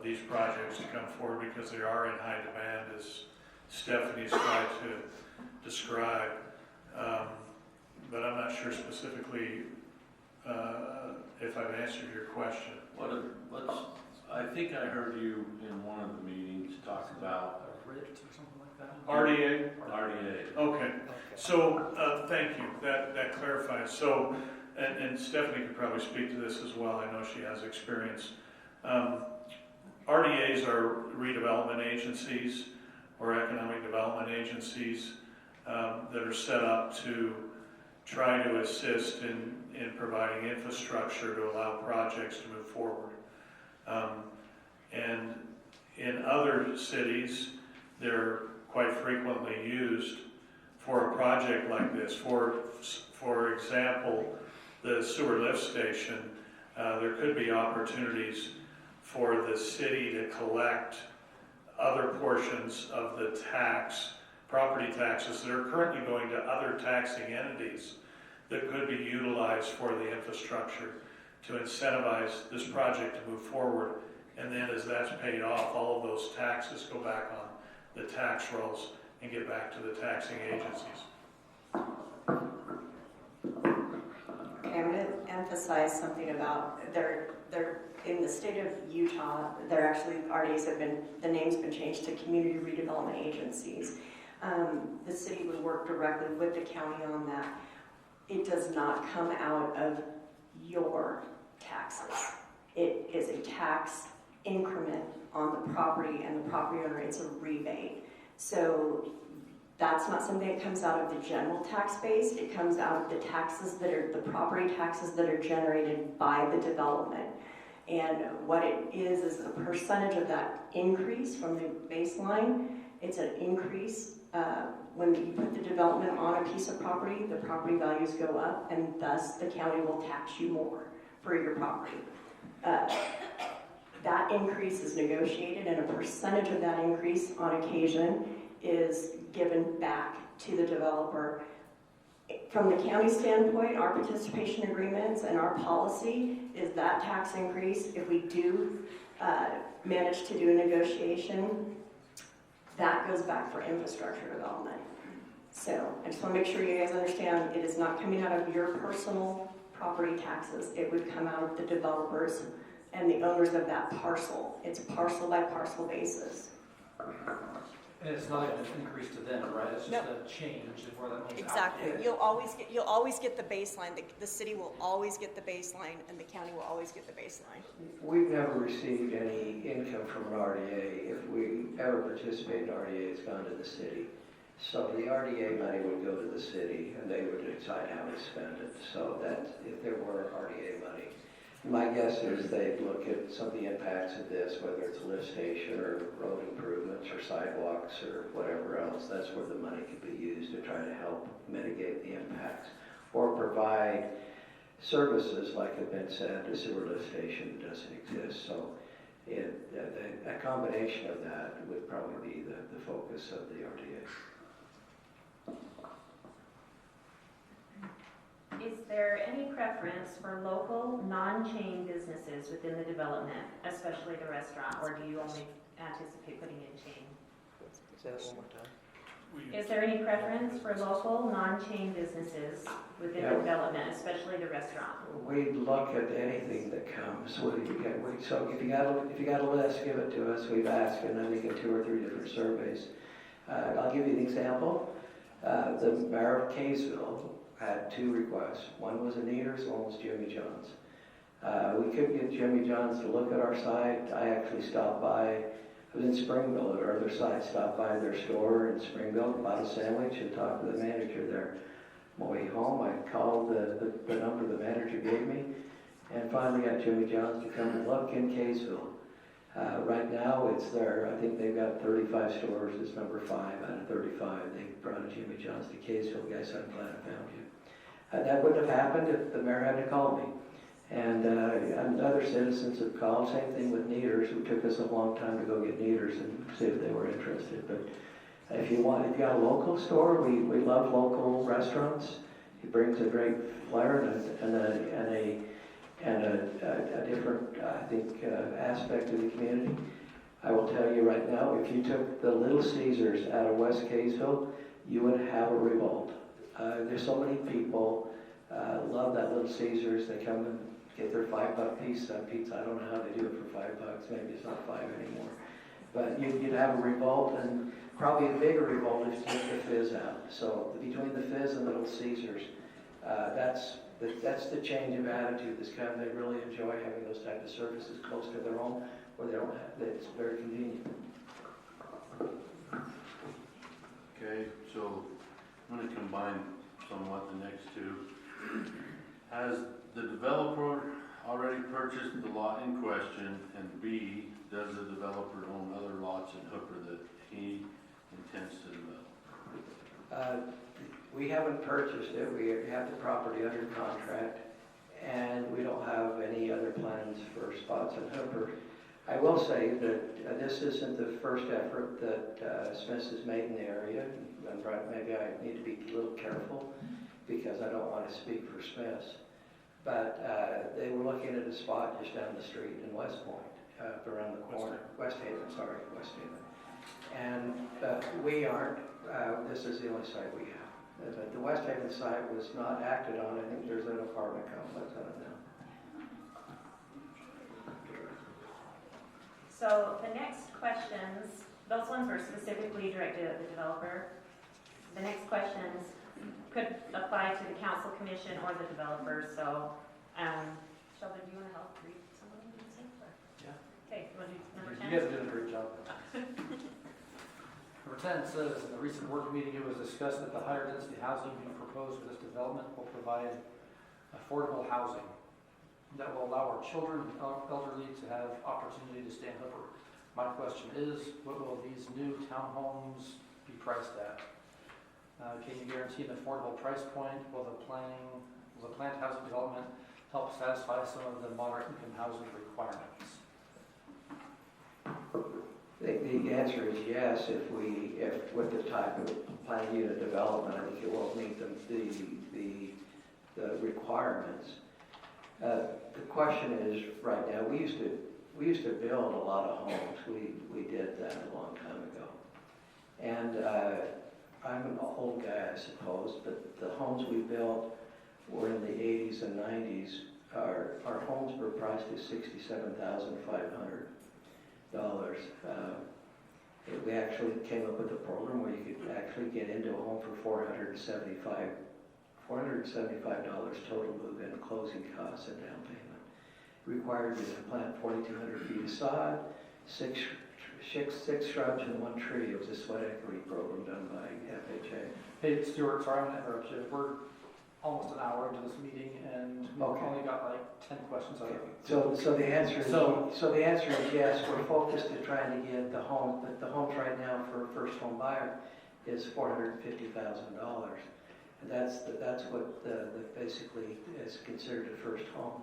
these projects to come forward because they are in high demand, as Stephanie's tried to describe. But I'm not sure specifically if I've answered your question. I think I heard you in one of the meetings talk about RIT or something like that? RDA? RDA. Okay. So, thank you. That clarifies. So, and Stephanie could probably speak to this as well. I know she has experience. RDAs are redevelopment agencies or economic development agencies that are set up to try to assist in providing infrastructure to allow projects to move forward. And in other cities, they're quite frequently used for a project like this. For example, the sewer lift station, there could be opportunities for the city to collect other portions of the property taxes that are currently going to other taxing entities that could be utilized for the infrastructure to incentivize this project to move forward. And then as that's paid off, all of those taxes go back on the tax rolls and get back to the taxing agencies. Okay, I'm going to emphasize something about they're in the state of Utah. They're actually RDAs the name's been changed to community redevelopment agencies. The city would work directly with the county on that. It does not come out of your taxes. It is a tax increment on the property, and the property owner, it's a rebate. So that's not something that comes out of the general tax base. It comes out of the taxes the property taxes that are generated by the development. And what it is a percentage of that increase from the baseline. It's an increase. When you put the development on a piece of property, the property values go up, and thus the county will tax you more for your property. That increase is negotiated, and a percentage of that increase on occasion is given back to the developer. From the county standpoint, our participation agreements and our policy is that tax increase, if we do manage to do a negotiation, that goes back for infrastructure development. So I just want to make sure you guys understand it is not coming out of your personal property taxes. It would come out of the developers and the owners of that parcel. It's a parcel by parcel basis. And it's not even an increase to them, right? It's just a change in where that money's Exactly. allocated. You'll always get the baseline. The city will always get the baseline, and the county will always get the baseline. We've never received any income from an RDA. If we ever participate in RDA, it's gone to the city. So the RDA money would go to the city, and they would decide how to spend it. So that if there were RDA money, my guess is they'd look at some of the impacts of this, whether it's a lift station or road improvements or sidewalks or whatever else. That's where the money could be used to try to help mitigate the impacts or provide services, like have been said, the sewer lift station doesn't exist. So a combination of that would probably be the focus of the RDA. Is there any preference for local, non-chain businesses within the development, especially the restaurant, or do you only anticipate putting in chain? Say that one more time. Is there any preference for local, non-chain businesses within the development, especially the restaurant? We'd look at anything that comes. So if you got a list, give it to us. We've asked, and I think in 2 or 3 different surveys. I'll give you an example. The mayor of Kaysville had 2 requests. One was Anita's, one was Jimmy John's. We couldn't get Jimmy John's to look at our site. I actually stopped by, I was in Springville at our other site, stopped by their store in Springville, bought a sandwich and talked to the manager there. On my way home, I called the number the manager gave me and finally got Jimmy John's to come and look in Kaysville. Right now, it's there. I think they've got 35 stores. It's number 5 out of 35. They brought a Jimmy John's to Kaysville. Guys, I'm glad I found you. That wouldn't have happened if the mayor hadn't called me. And other citizens have called. Same thing with Neaters. It took us a long time to go get Neaters and see if they were interested. But if you got a local store, we love local restaurants. It brings a great flair and a different, I think, aspect of the community. I will tell you right now, if you took the Little Caesars out of West Kaysville, you would have a revolt. There's so many people love that Little Caesars. They come and get their $5 piece of pizza. I don't know how they do it for $5. Maybe it's not 5 anymore. But you'd have a revolt, and probably a bigger revolt if you took the Fizz out. So between the Fizz and Little Caesars, that's the change of attitude that's come. They really enjoy having those type of services close to their home, where they don't have. It's very convenient. Okay, so I'm going to combine somewhat the next two. Has the developer already purchased the lot in question? And B, does the developer own other lots in Hooper that he intends to develop? We haven't purchased it. We have the property under contract, and we don't have any other plans for spots in Hooper. I will say that this isn't the first effort that Smith's has made in the area. And maybe I need to be a little careful because I don't want to speak for Smith's. But they were looking at a spot just down the street in West Point, around the corner. West Haven, sorry, West Haven. And we aren't. This is the only site we have. The West Haven site was not acted on. I think there's an apartment complex on it now. So the next questions, those ones were specifically directed at the developer. The next questions could apply to the council commission or the developer. So, Sheldon, do you want to help read some of them? Yeah. Okay, you want to do number 10? You guys are doing a great job. Number 10 says, in the recent work meeting, it was discussed that the higher density housing being proposed for this development will provide affordable housing that will allow our children and elderly to have opportunity to stay in Hooper. My question is, what will these new townhomes be priced at? Can you guarantee an affordable price point? Will the planned housing development help satisfy some of the moderate income housing requirements? The answer is yes. If with the type of planned unit development, I think it will meet the requirements. The question is, right now, we used to build a lot of homes. We did that a long time ago, and I'm an old guy, I suppose, but the homes we built were in the 80s and 90s. Our homes were priced at $67,500. We actually came up with a program where you could actually get into a home for $475 total move-in, closing costs, and down payment. Required you to plant 4,200 feet of sod, six shrubs and 1 tree. It was a sweat equity program done by FHA. Hey, Stuart, sorry I'm going to interrupt you. We're almost an hour into this meeting, and we've only got like 10 questions out of it. So the answer is yes. We're focused to trying to get the home, but the homes right now for a first home buyer is $450,000. And that's what basically is considered a first home.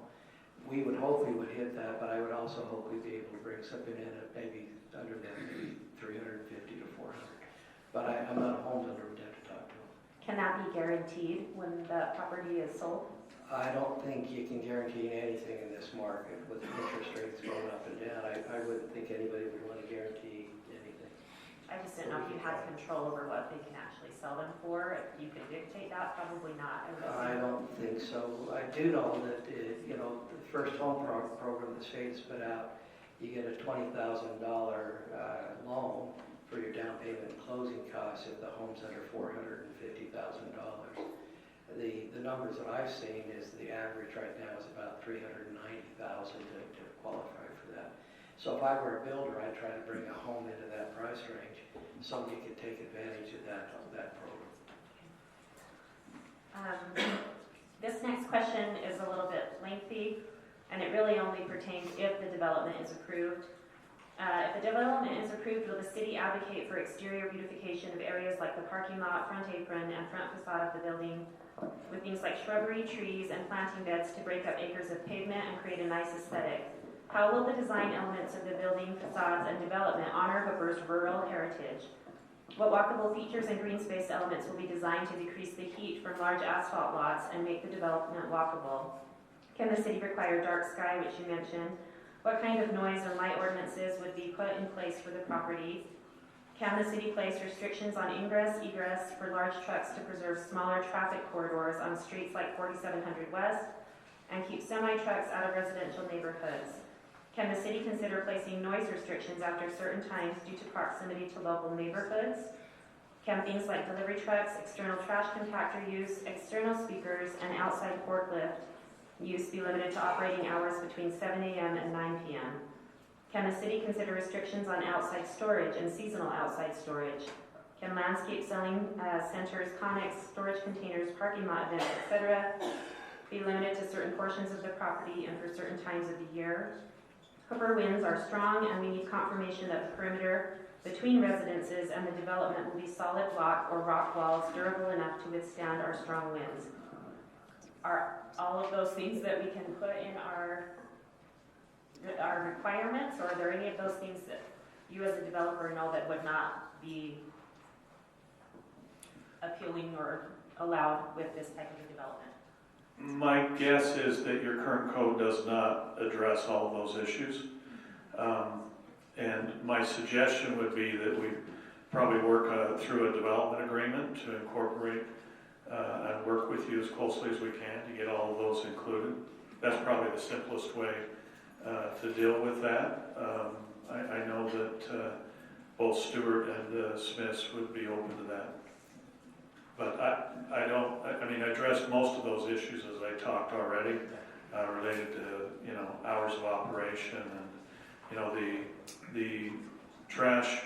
We would hope we would hit that, but I would also hope we'd be able to bring something in at maybe under that, maybe 350 to 400. But I'm not a home builder, would have to talk to them. Can that be guaranteed when the property is sold? I don't think you can guarantee anything in this market with interest rates going up and down. I wouldn't think anybody would want to guarantee anything. I just didn't know if you had control over what they can actually sell them for. If you could dictate that, probably not. I don't think so. I do know that, the first home program the state's put out, you get a $20,000 loan for your down payment and closing costs if the home's under $450,000. The numbers that I've seen is the average right now is about 390,000 to qualify for that. So if I were a builder, I'd try to bring a home into that price range. Somebody could take advantage of that program. This next question is a little bit lengthy, and it really only pertains if the development is approved. If the development is approved, will the city advocate for exterior beautification of areas like the parking lot, front apron, and front facade of the building with things like shrubbery, trees, and planting beds to break up acres of pavement and create a nice aesthetic? How will the design elements of the building, facades, and development honor Hooper's rural heritage? What walkable features and green space elements will be designed to decrease the heat from large asphalt lots and make the development walkable? Can the city require dark sky, which you mentioned? What kind of noise and light ordinances would be put in place for the property? Can the city place restrictions on ingress, egress for large trucks to preserve smaller traffic corridors on streets like 4700 West and keep semi-trucks out of residential neighborhoods? Can the city consider placing noise restrictions after certain times due to proximity to local neighborhoods? Can things like delivery trucks, external trash compactor use, external speakers, and outside forklift use be limited to operating hours between 7 a.m. and 9 p.m.? Can the city consider restrictions on outside storage and seasonal outside storage? Can landscape selling centers, connex, storage containers, parking lot events, etc. be limited to certain portions of the property and for certain times of the year? Hooper winds are strong, and we need confirmation that the perimeter between residences and the development will be solid block or rock walls durable enough to withstand our strong winds. Are all of those things that we can put in our requirements, or are there any of those things that you as a developer know that would not be appealing or allowed with this type of a development? My guess is that your current code does not address all of those issues. And my suggestion would be that we probably work through a development agreement to incorporate and work with you as closely as we can to get all of those included. That's probably the simplest way to deal with that. I know that both Stewart and Smiths would be open to that. But I addressed most of those issues as I talked already, related to, hours of operation and, the trash.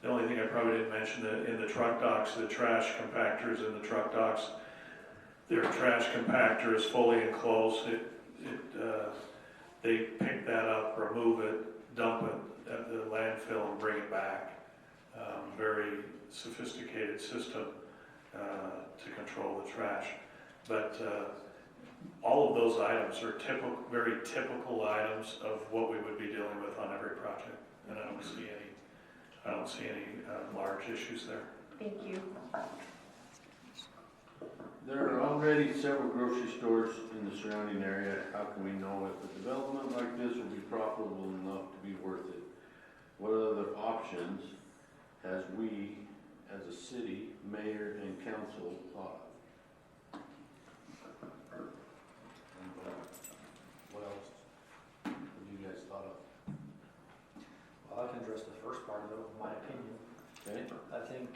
The only thing I probably didn't mention that in the truck docks, the trash compactors in the truck docks, their trash compactor is fully enclosed. They pick that up, remove it, dump it at the landfill and bring it back. Very sophisticated system to control the trash. But all of those items are very typical items of what we would be dealing with on every project. And I don't see any large issues there. Thank you. There are already several grocery stores in the surrounding area. How can we know if a development like this will be profitable enough to be worth it? What other options has we, as a city, mayor, and council thought of? What else have you guys thought of? Well, I can address the first part of it with my opinion. Okay. I think,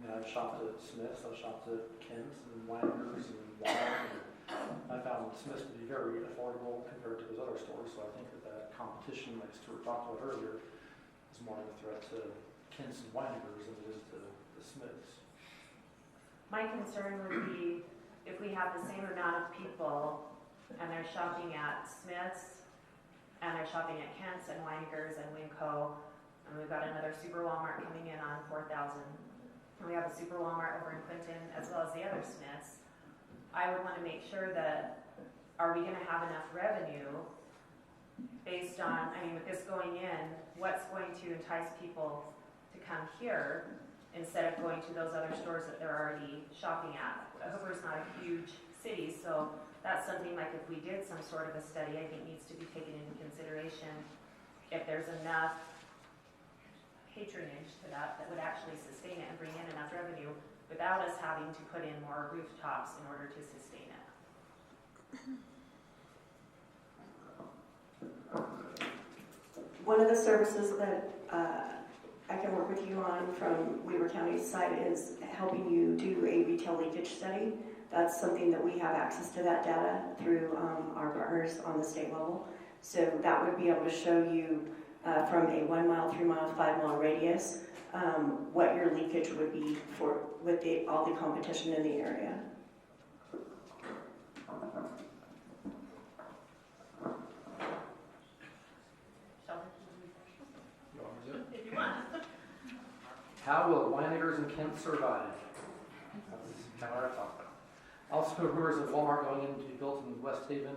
I've shopped at Smith's, I've shopped at Kent's and Weiner's and Walmart, and I found Smith's to be very affordable compared to those other stores, so I think that competition, like Stuart talked about earlier, is more of a threat to Kent's and Weiner's than it is to the Smith's. My concern would be if we have the same amount of people and they're shopping at Smith's and they're shopping at Kent's and Weiner's and Winco, and we've got another Super Walmart coming in on 4,000. And we have a Super Walmart over in Clinton as well as the other Smiths. I would want to make sure that, are we going to have enough revenue based on, with this going in, what's going to entice people to come here instead of going to those other stores that they're already shopping at. Hooper's not a huge city, so that's something like if we did some sort of a study, I think needs to be taken into consideration. If there's enough patronage to that would actually sustain it and bring in enough revenue without us having to put in more rooftops in order to sustain it. One of the services that I can work with you on from Weber County's side is helping you do a retail leakage study. That's something that we have access to that data through our partners on the state level. So that would be able to show you from a 1 mile, 3 mile, 5 mile radius what your leakage would be for with all the competition in the area. You want me to do it? If you want. How will winemakers in Kent survive? That's kind of what I talked about. Also, rumors of Walmart going in to be built in West Haven.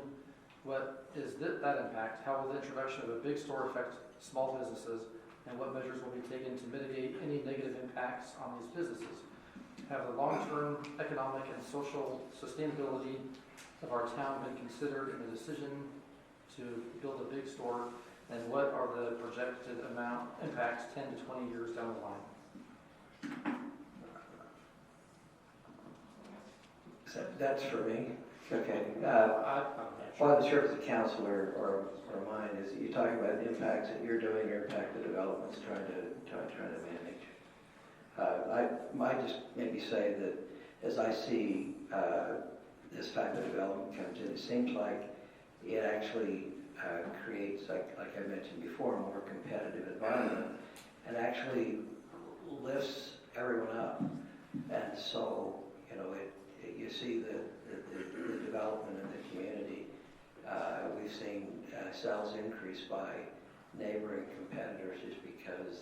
What is that impact? How will the introduction of a big store affect small businesses? And what measures will be taken to mitigate any negative impacts on these businesses? Have the long-term economic and social sustainability of our town been considered in the decision to build a big store? And what are the projected impacts 10 to 20 years down the line? So that's for me. Okay. I'm not sure. Well, I'm sure if the council or mine is, you're talking about the impacts that you're doing, your impact the development's trying to manage. I might just maybe say that as I see this type of development comes in, it seems like it actually creates, like I mentioned before, a more competitive environment and actually lifts everyone up. And so, you know, you see the development in the community. We've seen sales increase by neighboring competitors just because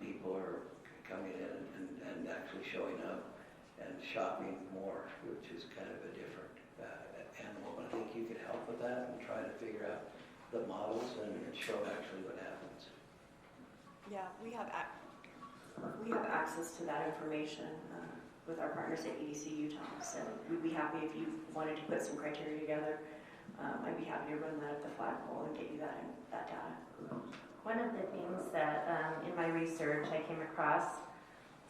people are coming in and actually showing up and shopping more, which is kind of a different animal. But I think you could help with that and try to figure out the models and show actually what happens. Yeah, we have access to that information with our partners at EDC Utah. So we'd be happy if you wanted to put some criteria together. I'd be happy to run that at the flagpole and get you that data. One of the things that in my research I came across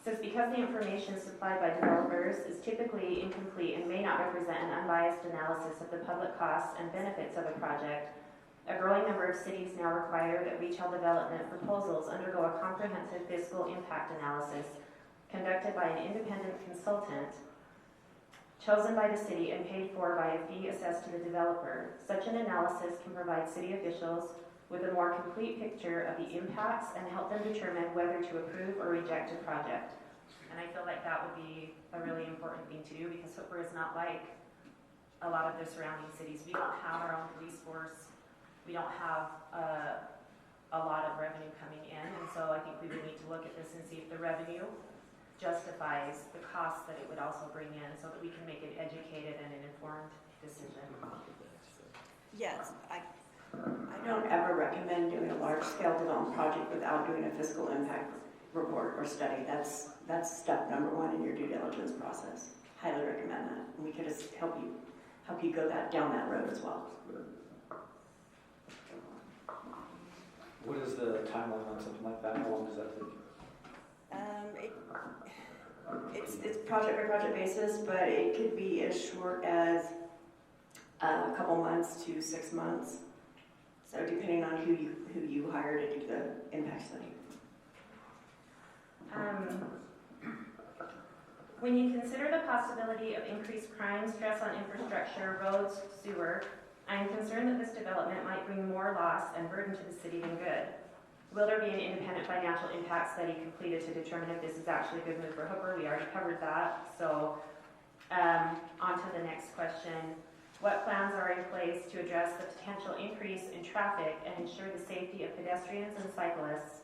says because the information supplied by developers is typically incomplete and may not represent an unbiased analysis of the public costs and benefits of a project, a growing number of cities now require that retail development proposals undergo a comprehensive fiscal impact analysis conducted by an independent consultant chosen by the city and paid for by a fee assessed to the developer. Such an analysis can provide city officials with a more complete picture of the impacts and help them determine whether to approve or reject a project. And I feel like that would be a really important thing to do because Hooper is not like a lot of the surrounding cities. We don't have our own police force. We don't have a lot of revenue coming in. And so I think we would need to look at this and see if the revenue justifies the costs that it would also bring in so that we can make an educated and an informed decision. Yes, I don't ever recommend doing a large-scale development project without doing a fiscal impact report or study. That's step number one in your due diligence process. Highly recommend that. And we could just help you go down that road as well. What is the timeline on something like that? How long does that take? It's project by project basis, but it could be as short as a couple months to 6 months. So depending on who you hire to do the impact study. When you consider the possibility of increased crime, stress on infrastructure, roads, sewer, I am concerned that this development might bring more loss and burden to the city than good. Will there be an independent financial impact study completed to determine if this is actually a good move for Hooper? We already covered that. So on to the next question. What plans are in place to address the potential increase in traffic and ensure the safety of pedestrians and cyclists,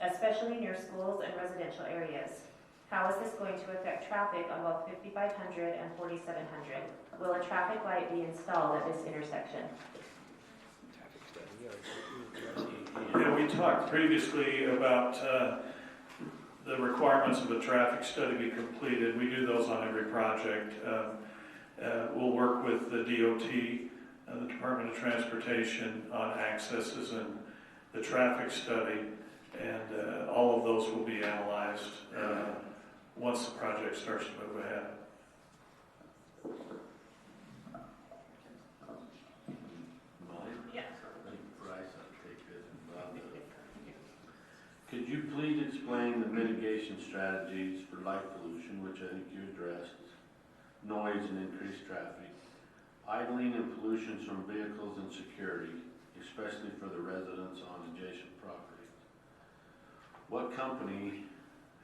especially near schools and residential areas? How is this going to affect traffic on both 5500 and 4700? Will a traffic light be installed at this intersection? Yeah, we talked previously about the requirements of a traffic study be completed. We do those on every project. We'll work with the DOT, the Department of Transportation, on accesses and the traffic study, and all of those will be analyzed once the project starts to move ahead. Could you please explain the mitigation strategies for light pollution, which I think you addressed, noise and increased traffic, idling and pollution from vehicles and security, especially for the residents on adjacent properties. What company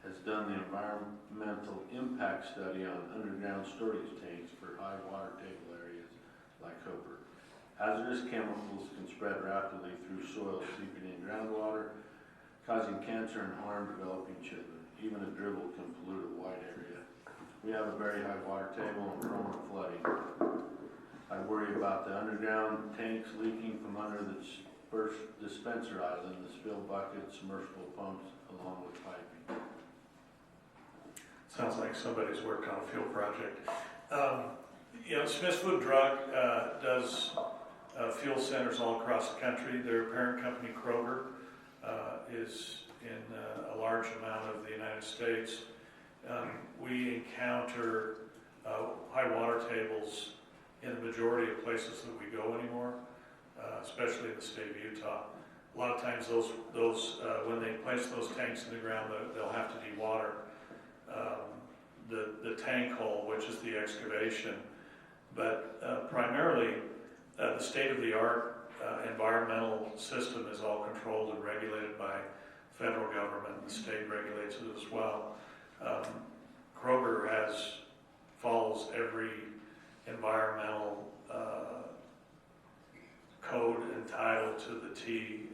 has done the environmental impact study on underground storage tanks for high water table areas like Hooper? Hazardous chemicals can spread rapidly through soil seeping in groundwater, causing cancer and harm developing children. Even a dribble can pollute a wide area. We have a very high water table and prone to flooding. I worry about the underground tanks leaking from under the dispenser island, the spill buckets, submersible pumps, along with piping. Sounds like somebody's worked on a field project. Smith's Food and Drug does fuel centers all across the country. Their parent company, Kroger, is in a large amount of the United States. We encounter high water tables in the majority of places that we go anymore, especially in the state of Utah. A lot of times those when they place those tanks in the ground, they'll have to dewater the tank hole, which is the excavation. But primarily, the state-of-the-art environmental system is all controlled and regulated by federal government, and the state regulates it as well. Kroger follows every environmental code and title to the T.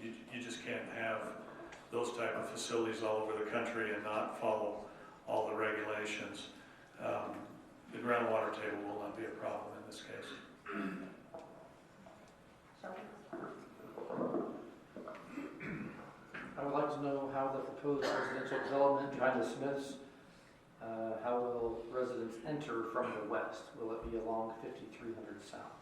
You just can't have those type of facilities all over the country and not follow all the regulations. The groundwater table will not be a problem in this case. Shelby? I would like to know how the proposed residential development behind the Smiths, how will residents enter from the west? Will it be along 5300 South?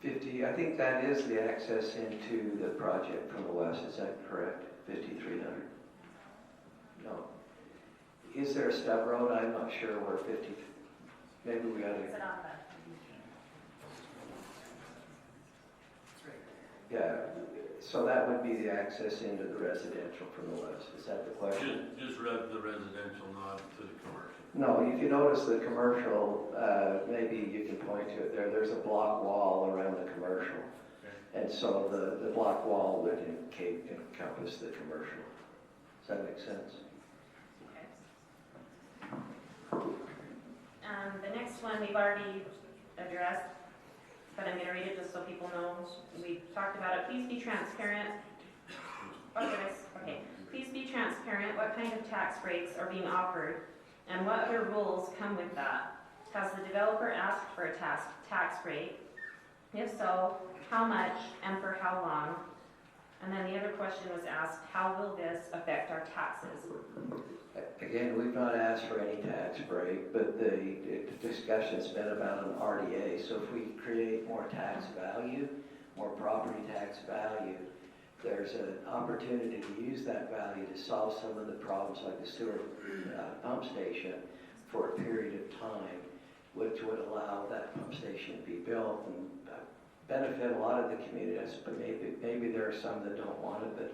50, I think that is the access into the project from the west, is that correct? 5300? No. Is there a stub road? I'm not sure where 50, maybe we got Is to, it on the? yeah. So that would be the access into the residential from the west, is that the question? Just read the residential, not to the commercial. No, if you notice the commercial, maybe you can point to it there, there's a block wall around the commercial. Okay. And so the block wall would encompass the commercial. Does that make sense? Okay. The next one we've already addressed, but I'm going to read it just so people know. We talked about it. Please be transparent. Okay. Please be transparent. What kind of tax breaks are being offered, and what other rules come with that? Has the developer asked for a tax break? If so, how much and for how long? And then the other question was asked, how will this affect our taxes? Again, we've not asked for any tax break, but the discussion's been about an RDA. So if we create more tax value, more property tax value, there's an opportunity to use that value to solve some of the problems like the sewer pump station for a period of time, which would allow that pump station to be built and benefit a lot of the communities, but maybe there are some that don't want it. But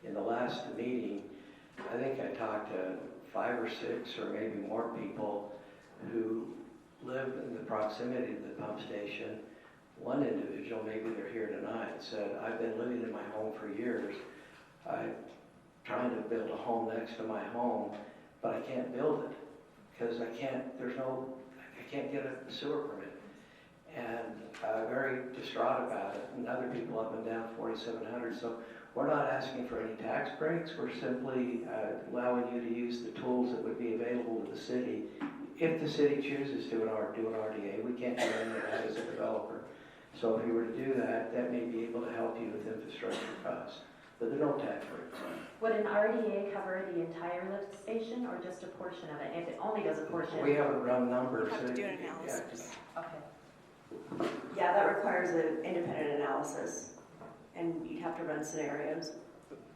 in the last meeting, I think I talked to 5 or 6 or maybe more people who live in the proximity of the pump station. One individual, maybe they're here tonight, said, I've been living in my home for years. I'm trying to build a home next to my home, but I can't build it because I can't get a sewer permit. And very distraught about it. And other people up and down 4700. So we're not asking for any tax breaks. We're simply allowing you to use the tools that would be available to the city. If the city chooses to do an RDA, we can't do any of that as a developer. So if you were to do that, that may be able to help you with infrastructure costs. But there are no tax breaks. Would an RDA cover the entire lift station or just a portion of it? If it only does a portion? We haven't run numbers. Have to do an Yeah, analysis. Okay. Yeah, that requires an independent analysis, and you'd have to run scenarios.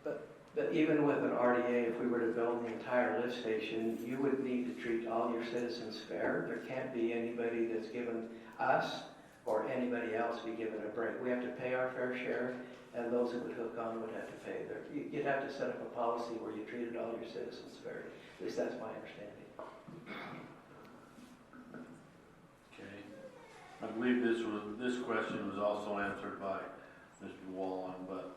But even with an RDA, if we were to build the entire lift station, you would need to treat all your citizens fair. There can't be anybody that's given us or anybody else be given a break. We have to pay our fair share, and those that would hook on would have to pay their. You'd have to set up a policy where you treated all your citizens fairly. At least that's my understanding. Okay. I believe this question was also answered by Mr. Wallen, but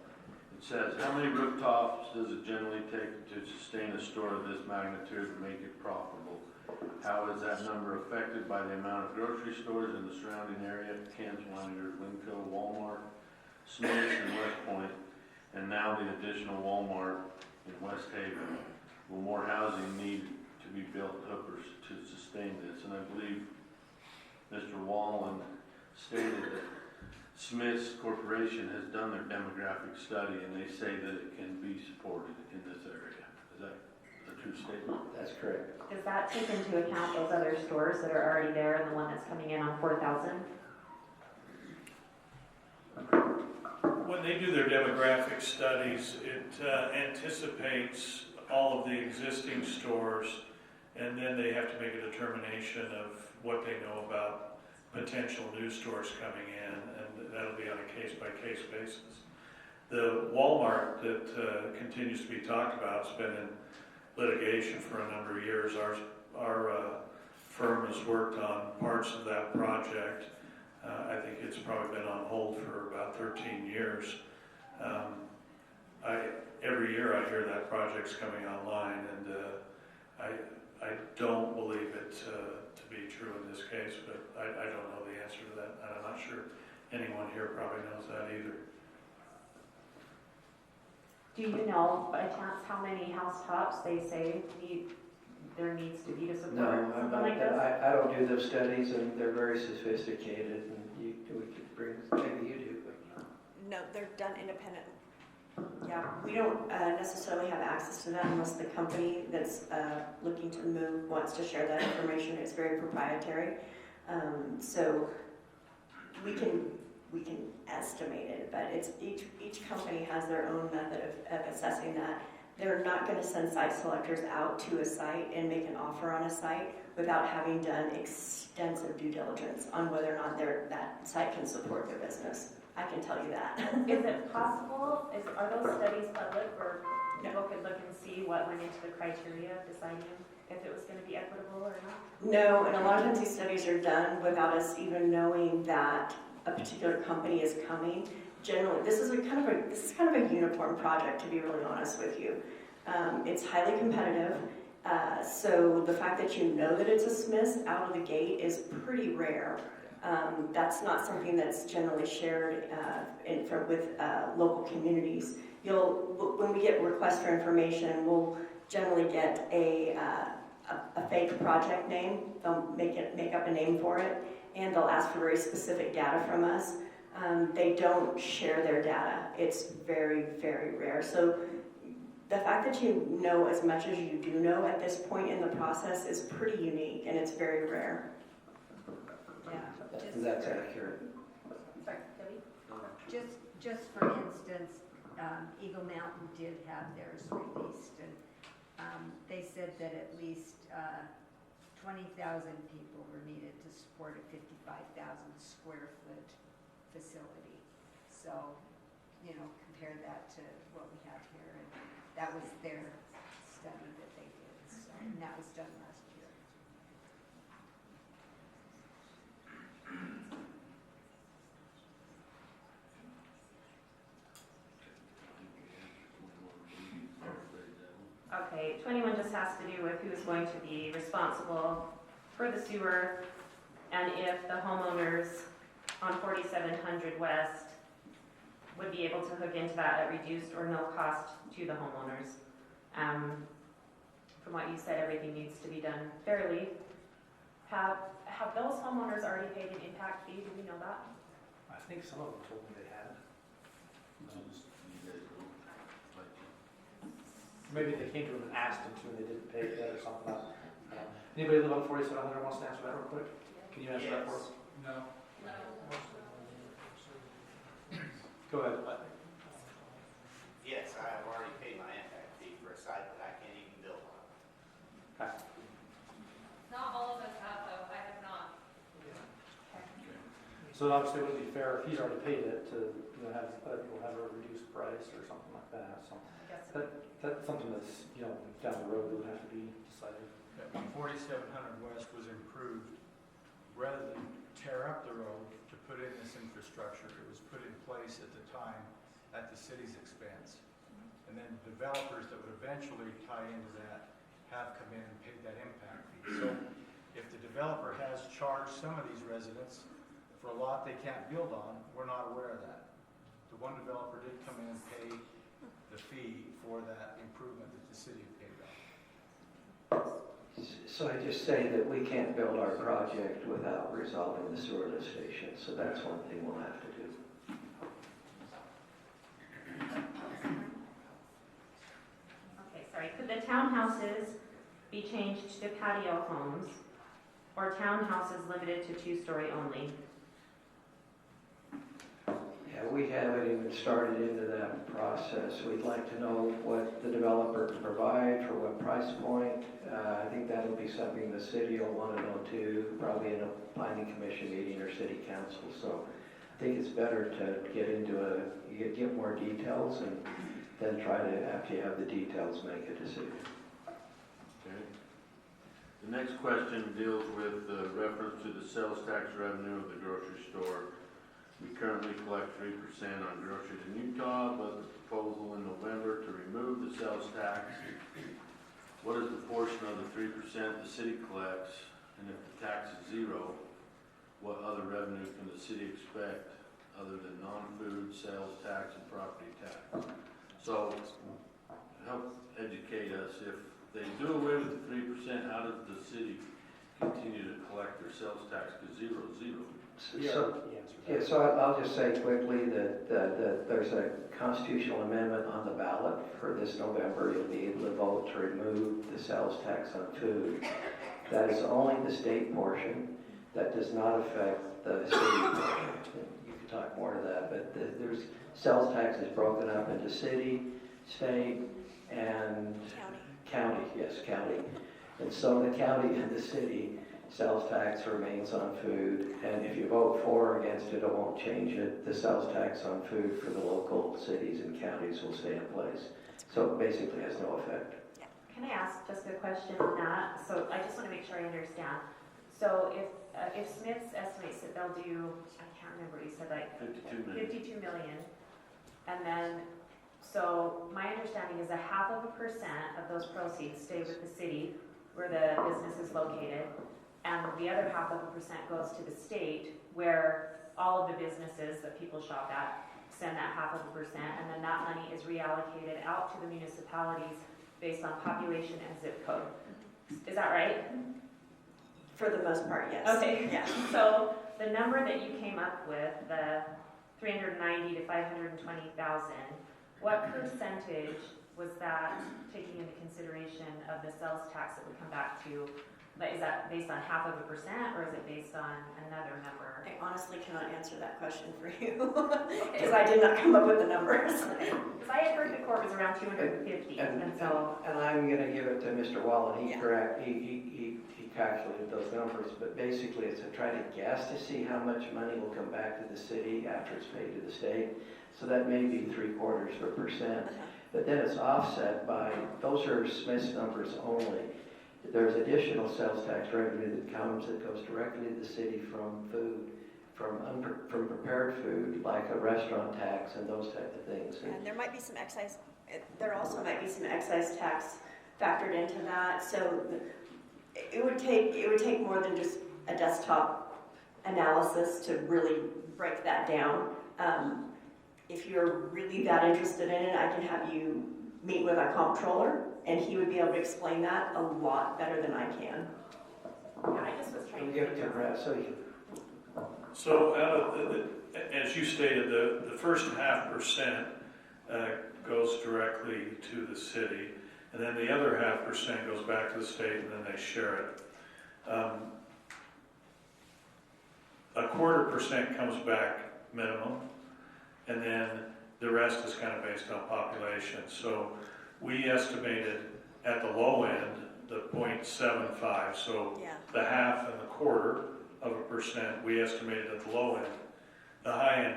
it says, how many rooftops does it generally take to sustain a store of this magnitude to make it profitable? How is that number affected by the amount of grocery stores in the surrounding area, Kent, Winder, Winco, Walmart, Smith's, and West Point, and now the additional Walmart in West Haven? Will more housing need to be built Hoopers to sustain this? And I believe Mr. Wallen stated that Smith's Corporation has done their demographic study, and they say that it can be supported in this area. Is that a true statement? That's correct. Does that take into account those other stores that are already there and the one that's coming in on 4,000? When they do their demographic studies, it anticipates all of the existing stores, and then they have to make a determination of what they know about potential new stores coming in, and that'll be on a case-by-case basis. The Walmart that continues to be talked about has been in litigation for a number of years. Our firm has worked on parts of that project. I think it's probably been on hold for about 13 years. Every year I hear that project's coming online, and I don't believe it to be true in this case, but I don't know the answer to that, and I'm not sure anyone here probably knows that either. Do you know by chance how many housetops they say there needs to be to support No, I'm something not, like this? I don't do those studies, and they're very sophisticated, and we could bring, maybe you do, but. No, they're done independently. Yeah, we don't necessarily have access to that unless the company that's looking to move wants to share that information. It's very proprietary. So we can estimate it, but it's each company has their own method of assessing that. They're not going to send site selectors out to a site and make an offer on a site without having done extensive due diligence on whether or not that site can support their business. I can tell you that. Is it possible, are those studies public where people could look and see what went into the criteria of deciding if it was going to be equitable or not? No, and a lot of times these studies are done without us even knowing that a particular company is coming. Generally, this is kind of a uniform project, to be really honest with you. It's highly competitive, so the fact that you know that it's a Smith's out of the gate is pretty rare. That's not something that's generally shared with local communities. When we get requests for information, we'll generally get a fake project name. They'll make up a name for it, and they'll ask for very specific data from us. They don't share their data. It's very, very rare. So the fact that you know as much as you do know at this point in the process is pretty unique, and it's very rare. That's accurate. Sorry, Debbie? Just for instance, Eagle Mountain did have theirs released, and they said that at least 20,000 people were needed to support a 55,000 square foot facility. So, compare that to what we have here, and that was their study that they did. So, and that was done last year. Okay, 21 just has to do with who's going to be responsible for the sewer and if the homeowners on 4700 West would be able to hook into that at reduced or no cost to the homeowners. From what you said, everything needs to be done fairly. Have those homeowners already paid an impact fee? Do we know that? I think some of them told me they had. Maybe they came to them and asked them to, and they didn't pay it yet or something like that. Anybody live on 4700 wants to answer that real quick? Can you answer that for us? No. Go ahead. Yes, I have already paid my impact fee for a site that I can't even build on. Okay. Not all of us have, though. I have not. So So obviously it wouldn't be fair if he's already paid it to, you know, have other people have a reduced price or something like that, so. I guess That's something that's, you know, down the road that would have to be decided. When 4700 West was improved, rather than tear up the road to put in this infrastructure, it was put in place at the time at the city's expense. And then developers that would eventually tie into that have come in and paid that impact fee. So if the developer has charged some of these residents for a lot they can't build on, we're not aware of that. The one developer did come in and pay the fee for that improvement that the city had paid on. So I just say that we can't build our project without resolving the sewer lift station, so that's one thing we'll have to do. Okay, sorry. Could the townhouses be changed to patio homes or townhouses limited to 2-story only? Yeah, we haven't even started into that process. We'd like to know what the developer can provide, for what price point. I think that'll be something the city will want to know too, probably in a planning commission meeting or city council. So I think it's better to get more details and then try to, after you have the details, make a decision. Okay. The next question deals with reference to the sales tax revenue of the grocery store. We currently collect 3% on groceries in Utah, but the proposal in November to remove the sales tax. What is the portion of the 3% the city collects? And if the tax is zero, what other revenue can the city expect other than non-food sales tax and property tax? So help educate us. If they do away with the 3%, how does the city continue to collect their sales tax? Because zero is zero. So I'll just say quickly that there's a constitutional amendment on the ballot for this November. You'll be able to vote to remove the sales tax on food. That is only the state portion. That does not affect the city portion. You can talk more to that, but there's sales tax is broken up into city, state, and county. Yes, county. And so the county and the city sales tax remains on food, and if you vote for or against it, it won't change it. The sales tax on food for the local cities and counties will stay in place. So it basically has no effect. Can I ask just a question on that? So I just want to make sure I understand. So if Smiths estimates that they'll do, I can't remember what you said, like 52 million, and then, so my understanding is 0.5% of those proceeds stay with the city where the business is located, and the other 0.5% goes to the state where all of the businesses that people shop at send that 0.5%, and then that money is reallocated out to the municipalities based on population and zip code. Is that right? For the most part, yes. Okay. Yeah. So the number that you came up with, the 390 to 520,000, what percentage was that taking into consideration of the sales tax that would come back to? Is that based on 0.5%, or is it based on another number? I honestly cannot answer that question for you because I did not come up with the numbers. Because I had heard the court was around 250, and so. And I'm going to give it to Mr. Wallen. He's Yeah. correct. He calculated those numbers, but basically it's to try to guess to see how much money will come back to the city after it's paid to the state. So that may be 0.75%. But then it's offset by, those are Smith's numbers only. There's additional sales tax revenue that comes that goes directly to the city from food, from prepared food, like a restaurant tax and those type of things. And there might be some excise. There also might be some excise tax factored into that. So it would take more than just a desktop analysis to really break that down. If you're really that interested in it, I can have you meet with a comptroller, and he would be able to explain that a lot better than I can. Yeah, I just was trying to Give it to figure Brett, so you So out of as you stated, the first 0.5% goes directly to the city, and then the other 0.5% goes back to the state, and then they share it. 0.25% comes back minimum, and then the rest is kind of based on population. So we estimated at the low end the 0.75, so Yeah. the 0.5 and the 0.25%, we estimated at the low end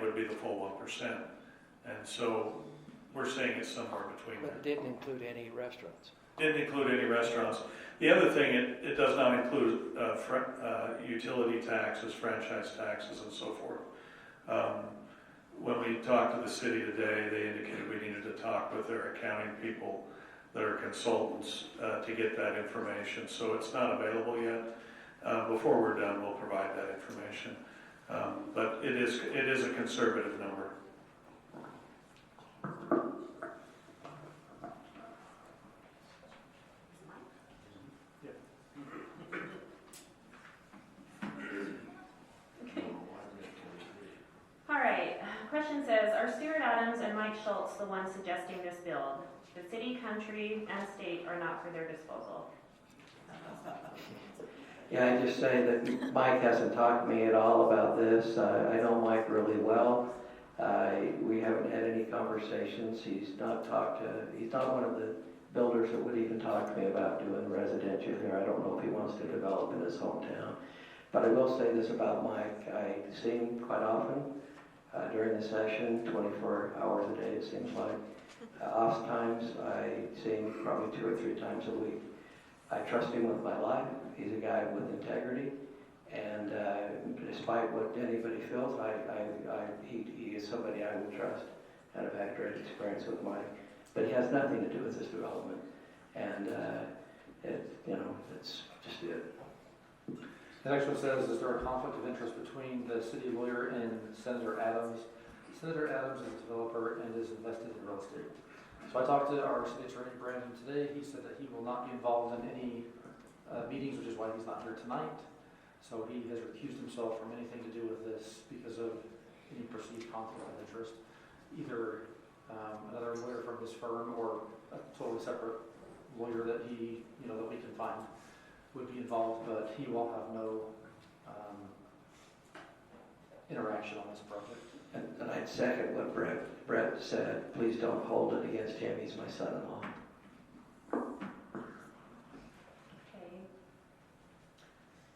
would be the full 1%. And so we're saying it's somewhere between But it there. didn't include any restaurants. Didn't include any restaurants. The other thing, it does not include utility taxes, franchise taxes, and so forth. When we talked to the city today, they indicated we needed to talk with their accounting people that are consultants to get that information. So it's not available yet. Before we're done, we'll provide that information. But it is a conservative number. All right, question says, are Stuart Adams and Mike Schultz the ones suggesting this build? The city, country, and state are not for their disposal. Yeah, I just say that Mike hasn't talked to me at all about this. I know Mike really well. We haven't had any conversations. He's not one of the builders that would even talk to me about doing residential here. I don't know if he wants to develop in his hometown. But I will say this about Mike. I see him quite often during the session, 24 hours a day it seems like. Off times, I see him probably 2 or 3 times a week. I trust him with my life. He's a guy with integrity, and despite what anybody feels, he is somebody I would trust, and I've had great experience with Mike. But he has nothing to do with this development, and it's just it. It actually says, is there a conflict of interest between the city lawyer and Senator Adams? Senator Adams is a developer and is invested in real estate. So I talked to our city attorney, Brandon, today. He said that he will not be involved in any meetings, which is why he's not here tonight. So he has recused himself from anything to do with this because of any perceived conflict of interest. Either another lawyer from his firm or a totally separate lawyer that that we can find would be involved, but he will have no interaction on this project. And I'd second what Brett said. Please don't hold it against him. He's my son-in-law. Okay.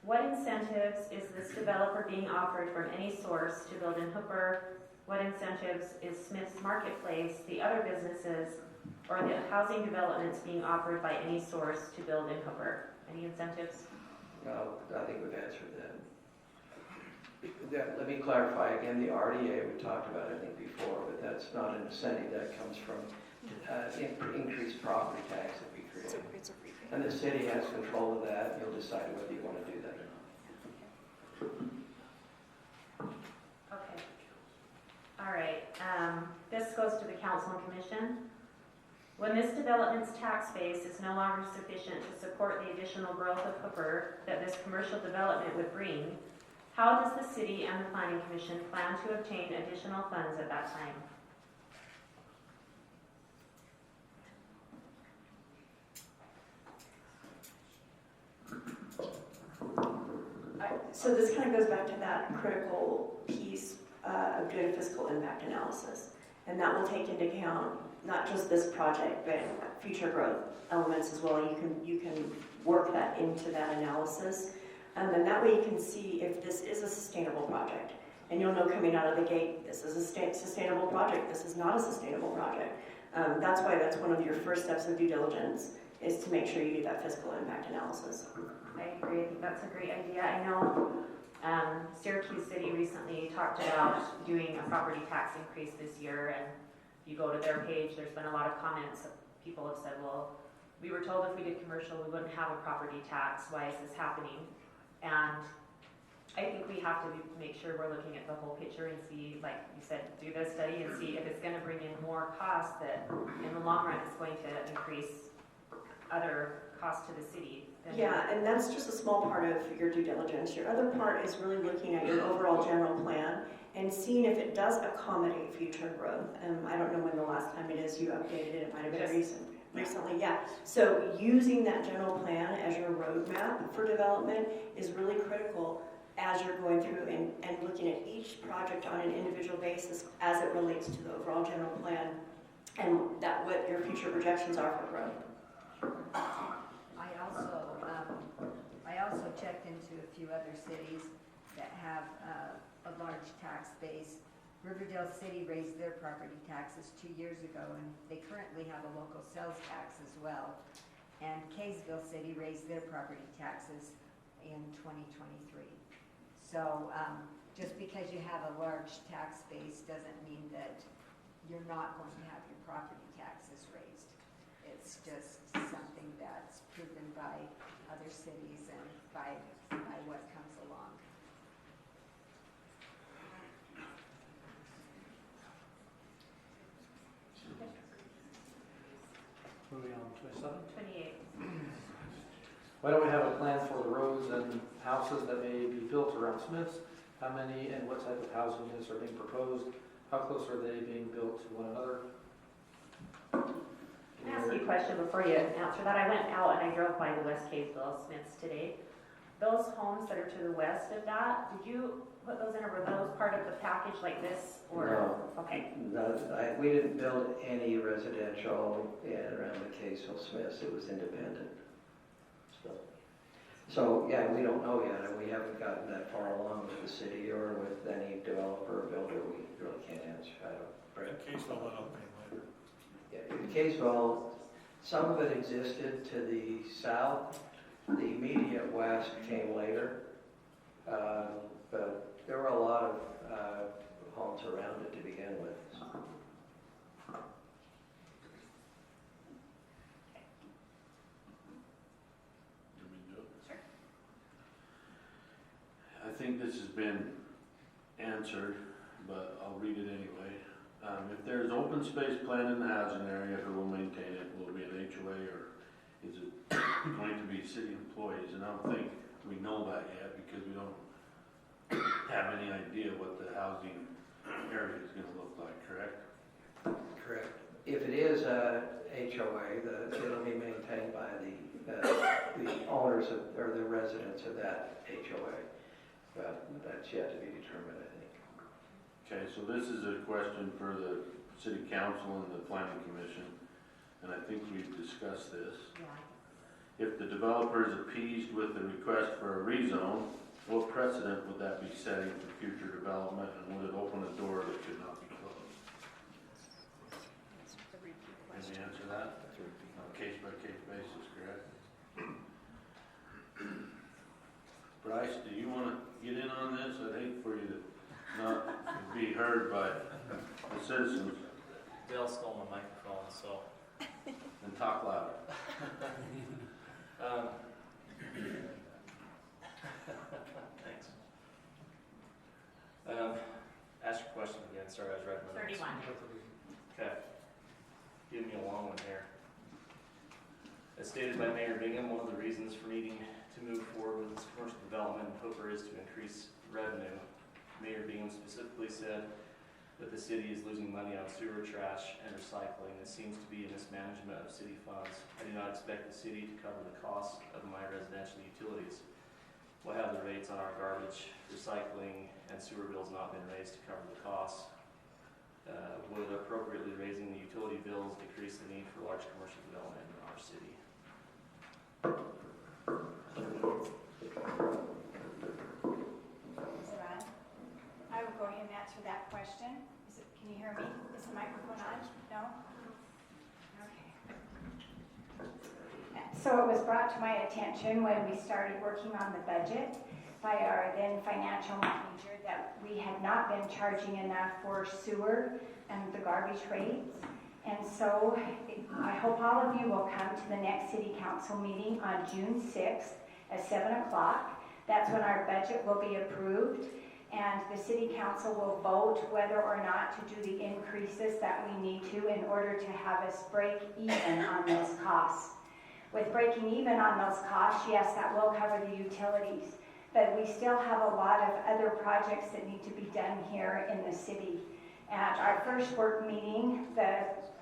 What incentives is this developer being offered from any source to build in Hooper? What incentives is Smith's Marketplace, the other businesses, or the housing developments being offered by any source to build in Hooper? Any incentives? No, I think we've answered that. Let me clarify again, the RDA we talked about, I think, before, but that's not an incentive. That comes from increased property tax that we create. And the city has control of that. You'll decide whether you want to do that or not. Okay. All right. This goes to the council and commission. When this development's tax base is no longer sufficient to support the additional growth of Hooper that this commercial development would bring, how does the city and the planning commission plan to obtain additional funds at that time? So this kind of goes back to that critical piece of doing a fiscal impact analysis. And that will take into account not just this project, but future growth elements as well. You can work that into that analysis. And that way you can see if this is a sustainable project. And you'll know coming out of the gate, this is a sustainable project, this is not a sustainable project. That's why that's one of your first steps of due diligence, is to make sure you do that fiscal impact analysis. I agree. I think that's a great idea. I know Syracuse City recently talked about doing a property tax increase this year, and if you go to their page, there's been a lot of comments. People have said, well, we were told if we did commercial, we wouldn't have a property tax. Why is this happening? And I think we have to make sure we're looking at the whole picture and see, like you said, do the study and see if it's going to bring in more costs that in the long run is going to increase other costs to the city. Yeah, and that's just a small part of your due diligence. Your other part is really looking at your overall general plan and seeing if it does accommodate future growth. I don't know when the last time it is you updated it. It might have been recently, yeah. So using that general plan as your roadmap for development is really critical as you're going through and looking at each project on an individual basis as it relates to the overall general plan and that what your future projections are for growth. I also checked into a few other cities that have a large tax base, Riverdale City raised their property taxes 2 years ago, and they currently have a local sales tax as well. And Kaysville City raised their property taxes in 2023. So just because you have a large tax base doesn't mean that you're not going to have your property taxes raised. It's just something that's proven by other cities and by what comes along. Moving on, 27. 28. Why don't we have a plan for the roads and houses that may be built around Smiths? How many and what type of housing units are being proposed? How close are they being built to one another? Can I ask you a question before you answer that? I went out and I drove by the West Kaysville Smiths today. Those homes that are to the west of that, did you put those in, or were those part of the package like this? Or No. Okay. No, we didn't build any residential around the Kaysville Smiths. It was independent. So, yeah, we don't know yet, and we haven't gotten that far along with the city or with any developer or builder. We really can't answer. I don't. Brett? Kaysville, that'll be later. Yeah, in Kaysville, some of it existed to the south. The immediate west came later, but there were a lot of homes around it to begin with. I think this has been answered, but I'll read it anyway. If there's open space planned in the housing area, who will maintain it? Will it be an HOA, or is it going to be city employees? And I don't think we know that yet, because we don't have any idea what the housing area is going to look like, correct? Correct. If it is a HOA, it'll be maintained by the owners or the residents of that HOA. But that's yet to be determined, I think. Okay, so this is a question for the city council and the planning commission, and I think we've discussed this. Yeah. If the developer is appeased with the request for a rezone, what precedent would that be setting for future development, and would it open a door that could not be closed? Can we answer that? On a case-by-case basis, correct? Bryce, do you want to get in on this? I'd hate for you to not be heard by the citizens. Dale stole my microphone, so. And talk louder. Thanks. Ask your question again. Sorry, I was writing my notes. 31. Okay. Give me a long one here. As stated by Mayor Bingham, one of the reasons for needing to move forward with this commercial development in Hooper is to increase revenue. Mayor Bingham specifically said that the city is losing money on sewer, trash, and recycling. This seems to be a mismanagement of city funds. I do not expect the city to cover the cost of my residential utilities. Why have the rates on our garbage, recycling, and sewer bills not been raised to cover the costs? Would appropriately raising the utility bills decrease the need for large commercial development in our city? Is it on? I will go ahead and answer that question. Can you hear me? Is the microphone on? No? Okay. So it was brought to my attention when we started working on the budget by our then financial manager that we had not been charging enough for sewer and the garbage rates. And so I hope all of you will come to the next city council meeting on June 6th at 7 o'clock. That's when our budget will be approved, and the city council will vote whether or not to do the increases that we need to in order to have us break even on those costs. With breaking even on those costs, yes, that will cover the utilities, but we still have a lot of other projects that need to be done here in the city. At our first work meeting,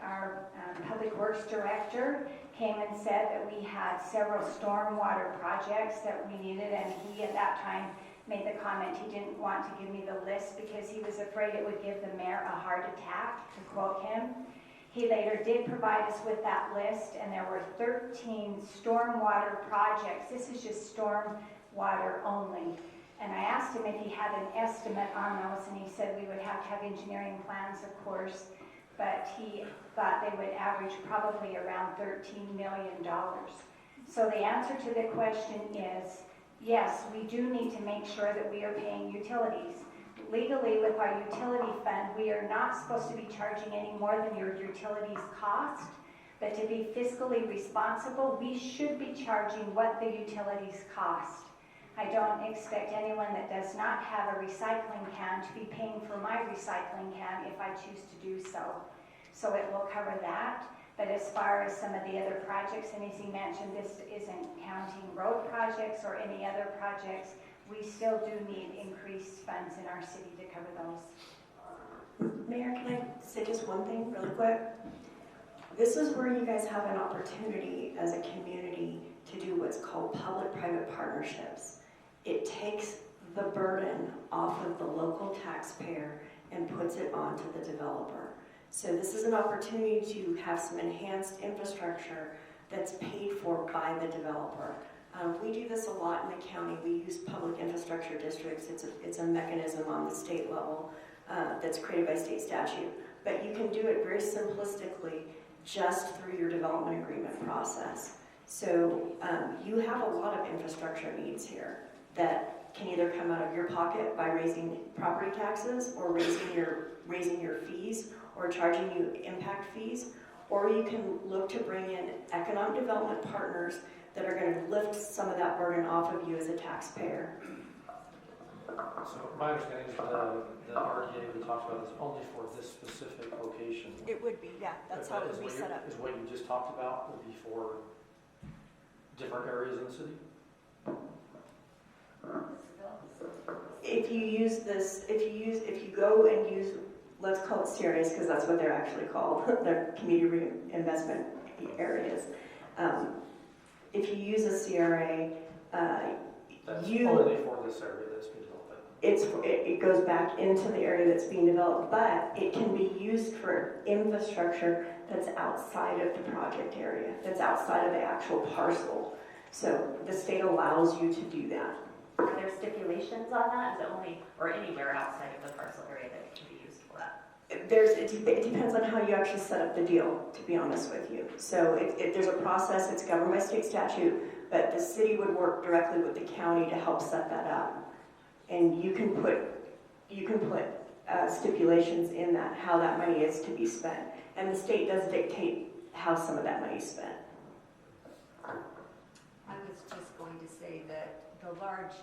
our public works director came and said that we had several stormwater projects that we needed, and he at that time made the comment he didn't want to give me the list because he was afraid it would give the mayor a heart attack, to quote him. He later did provide us with that list, and there were 13 stormwater projects. This is just stormwater only. And I asked him if he had an estimate on those, and he said we would have have to have engineering plans, of course, but he thought they would average probably around $13 million. So the answer to the question is, yes, we do need to make sure that we are paying utilities. Legally, with our utility fund, we are not supposed to be charging any more than your utilities cost, but to be fiscally responsible, we should be charging what the utilities cost. I don't expect anyone that does not have a recycling can to be paying for my recycling can if I choose to do so. So it will cover that. But as far as some of the other projects, and as he mentioned, this isn't counting road projects or any other projects, we still do need increased funds in our city to cover those. Mayor, can I say just one thing really quick? This is where you guys have an opportunity as a community to do what's called public-private partnerships. It takes the burden off of the local taxpayer and puts it onto the developer. So this is an opportunity to have some enhanced infrastructure that's paid for by the developer. We do this a lot in the county. We use public infrastructure districts. It's a mechanism on the state level that's created by state statute. But you can do it very simplistically just through your development agreement process. So you have a lot of infrastructure needs here that can either come out of your pocket by raising property taxes or raising your fees or charging you impact fees, or you can look to bring in economic development partners that are going to lift some of that burden off of you as a taxpayer. So my understanding is the RDA we talked about is only for this specific location. It would be, yeah, that's how it would be set up. Is what you just talked about would be for different areas in the city? If you go and use, let's call it CRAs, because that's what they're actually called, they're community reinvestment areas. If you use a CRA, That's only for this area that's being developed. it goes back into the area that's being developed, but it can be used for infrastructure that's outside of the project area, that's outside of the actual parcel. So the state allows you to do that. Are there stipulations on that? Is it only, or anywhere outside of the parcel area that it can be used for that? It depends on how you actually set up the deal, to be honest with you. So there's a process, it's governed by state statute, but the city would work directly with the county to help set that up. And you can put stipulations in that, how that money is to be spent. And the state does dictate how some of that money is spent. I was just going to say that the large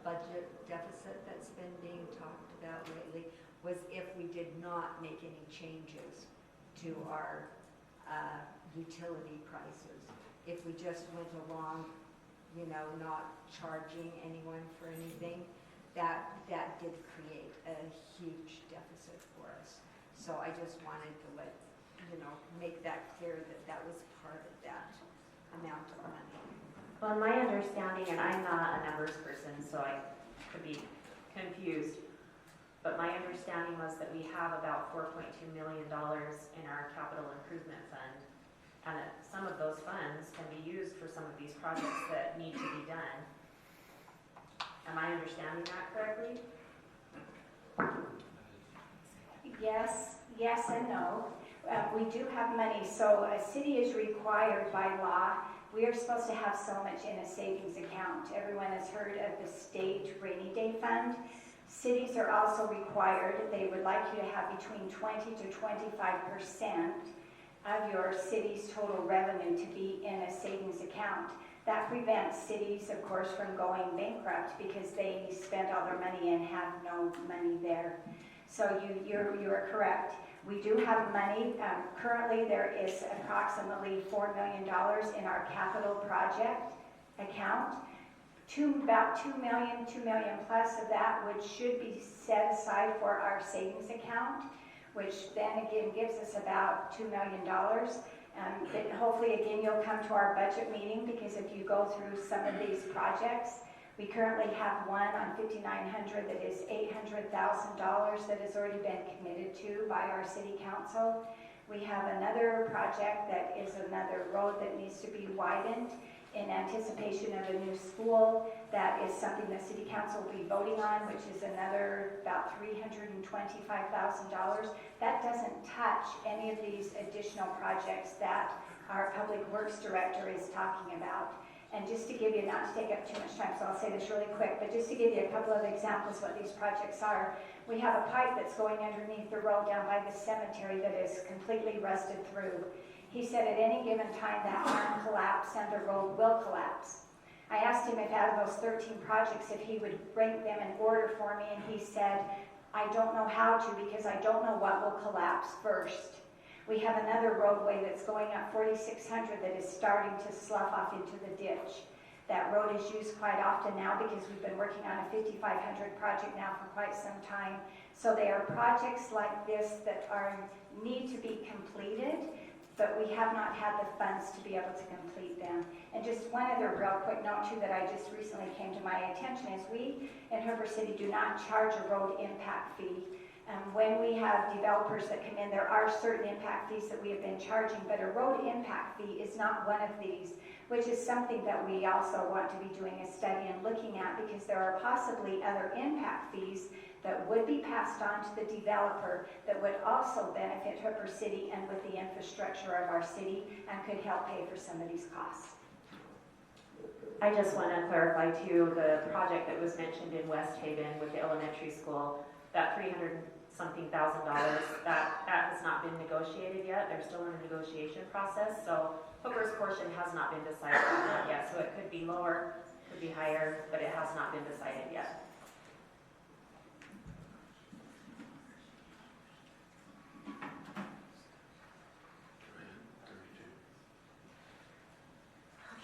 budget deficit that's been being talked about lately was if we did not make any changes to our utility prices. If we just went along, not charging anyone for anything, that did create a huge deficit for us. So I just wanted to make that clear that was part of that amount of money. Well, in my understanding, and I'm not a numbers person, so I could be confused, but my understanding was that we have about $4.2 million in our capital improvement fund, and that some of those funds can be used for some of these projects that need to be done. Am I understanding that correctly? Yes and no. We do have money, so a city is required by law. We are supposed to have so much in a savings account. Everyone has heard of the state rainy day fund. Cities are also required, they would like you to have between 20 to 25% of your city's total revenue to be in a savings account. That prevents cities, of course, from going bankrupt because they spend all their money and have no money there. So you're correct. We do have money. Currently, there is approximately $4 million in our capital project account. About $2 million plus of that should be set aside for our savings account, which then again gives us about $2 million. But hopefully, again, you'll come to our budget meeting because if you go through some of these projects, we currently have one on 5900 that is $800,000 that has already been committed to by our city council. We have another project that is another road that needs to be widened in anticipation of a new school. That is something the city council will be voting on, which is another about $325,000. That doesn't touch any of these additional projects that our public works director is talking about. And just to give you, not to take up too much time, so I'll say this really quick, but just to give you a couple of examples what these projects are. We have a pipe that's going underneath the road down by the cemetery that is completely rusted through. He said at any given time that arm collapse and the road will collapse. I asked him if out of those 13 projects if he would rank them in order for me, and he said, I don't know how to because I don't know what will collapse first. We have another roadway that's going up 4600 that is starting to slough off into the ditch. That road is used quite often now because we've been working on a 5500 project now for quite some time. So they are projects like this that need to be completed, but we have not had the funds to be able to complete them. And just one other real quick note too that I just recently came to my attention is we in Hooper City do not charge a road impact fee. When we have developers that come in, there are certain impact fees that we have been charging, but a road impact fee is not one of these, which is something that we also want to be doing a study and looking at because there are possibly other impact fees that would be passed on to the developer that would also benefit Hooper City and with the infrastructure of our city and could help pay for some of these costs. I just want to clarify too, the project that was mentioned in West Haven with the elementary school, that $300-something thousand, that has not been negotiated yet. They're still in the negotiation process. So Hooper's portion has not been decided on that yet. So it could be lower, could be higher, but it has not been decided yet.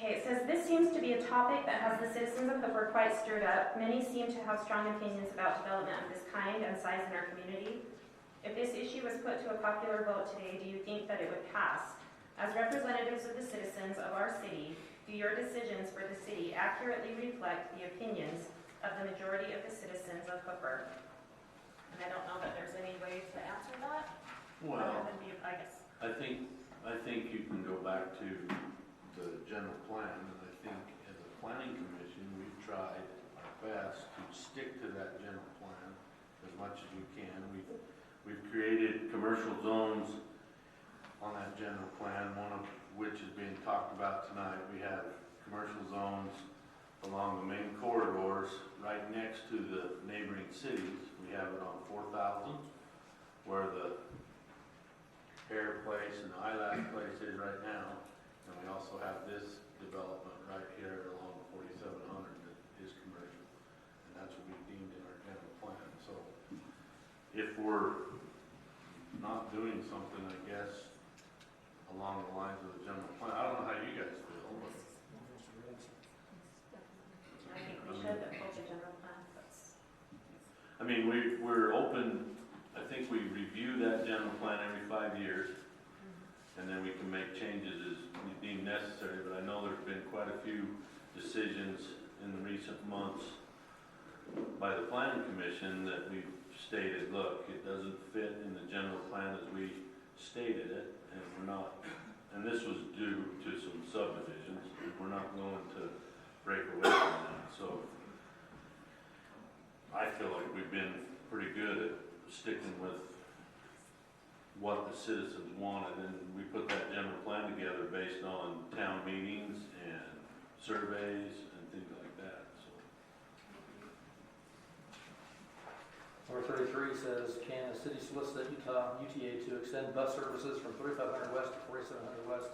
Okay, it says, this seems to be a topic that has the citizens of Hooper quite stirred up. Many seem to have strong opinions about development of this kind and size in our community. If this issue was put to a popular vote today, do you think that it would pass? As representatives of the citizens of our city, do your decisions for the city accurately reflect the opinions of the majority of the citizens of Hooper? And I don't know that there's any way to answer that. Well, other than I guess. I think you can go back to the general plan, and I think as a planning commission, we've tried our best to stick to that general plan as much as we can. We've created commercial zones on that general plan, one of which is being talked about tonight. We have commercial zones along the main corridors right next to the neighboring cities. We have it on 4,000, where the Hair Place and the Eyelash Place is right now. And we also have this development right here along 4700 that is commercial. And that's what we deemed in our general plan. So if we're not doing something, I guess, along the lines of the general plan, I don't know how you guys feel, but I think we should uphold the general plan. I mean, we're open. I think we review that general plan every 5 years. And then we can make changes as we deem necessary, but I know there's been quite a few decisions in the recent months by the planning commission that we've stated, look, it doesn't fit in the general plan as we stated it, and we're not, and this was due to some subdivisions, and we're not going to break away from that. So I feel like we've been pretty good at sticking with what the citizens wanted, and we put that general plan together based on town meetings and surveys and things like that. So. Number 33 says, can the city solicit UTA to extend bus services from 3500 West to 4700 West?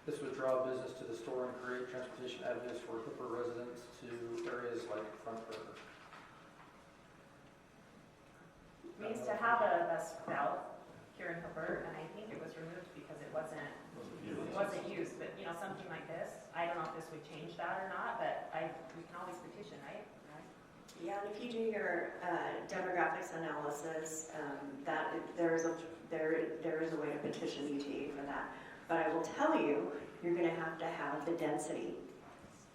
This would draw business to the store and create transportation avenues for Hooper residents to areas like Front River. We used to have a bus route here in Hooper, and I think it was removed because it wasn't used. But you know, something like this, I don't know if this would change that or not, but we can always petition, right? Yeah, and if you do your demographics analysis, there is a way to petition UTA for that. But I will tell you, you're going to have the density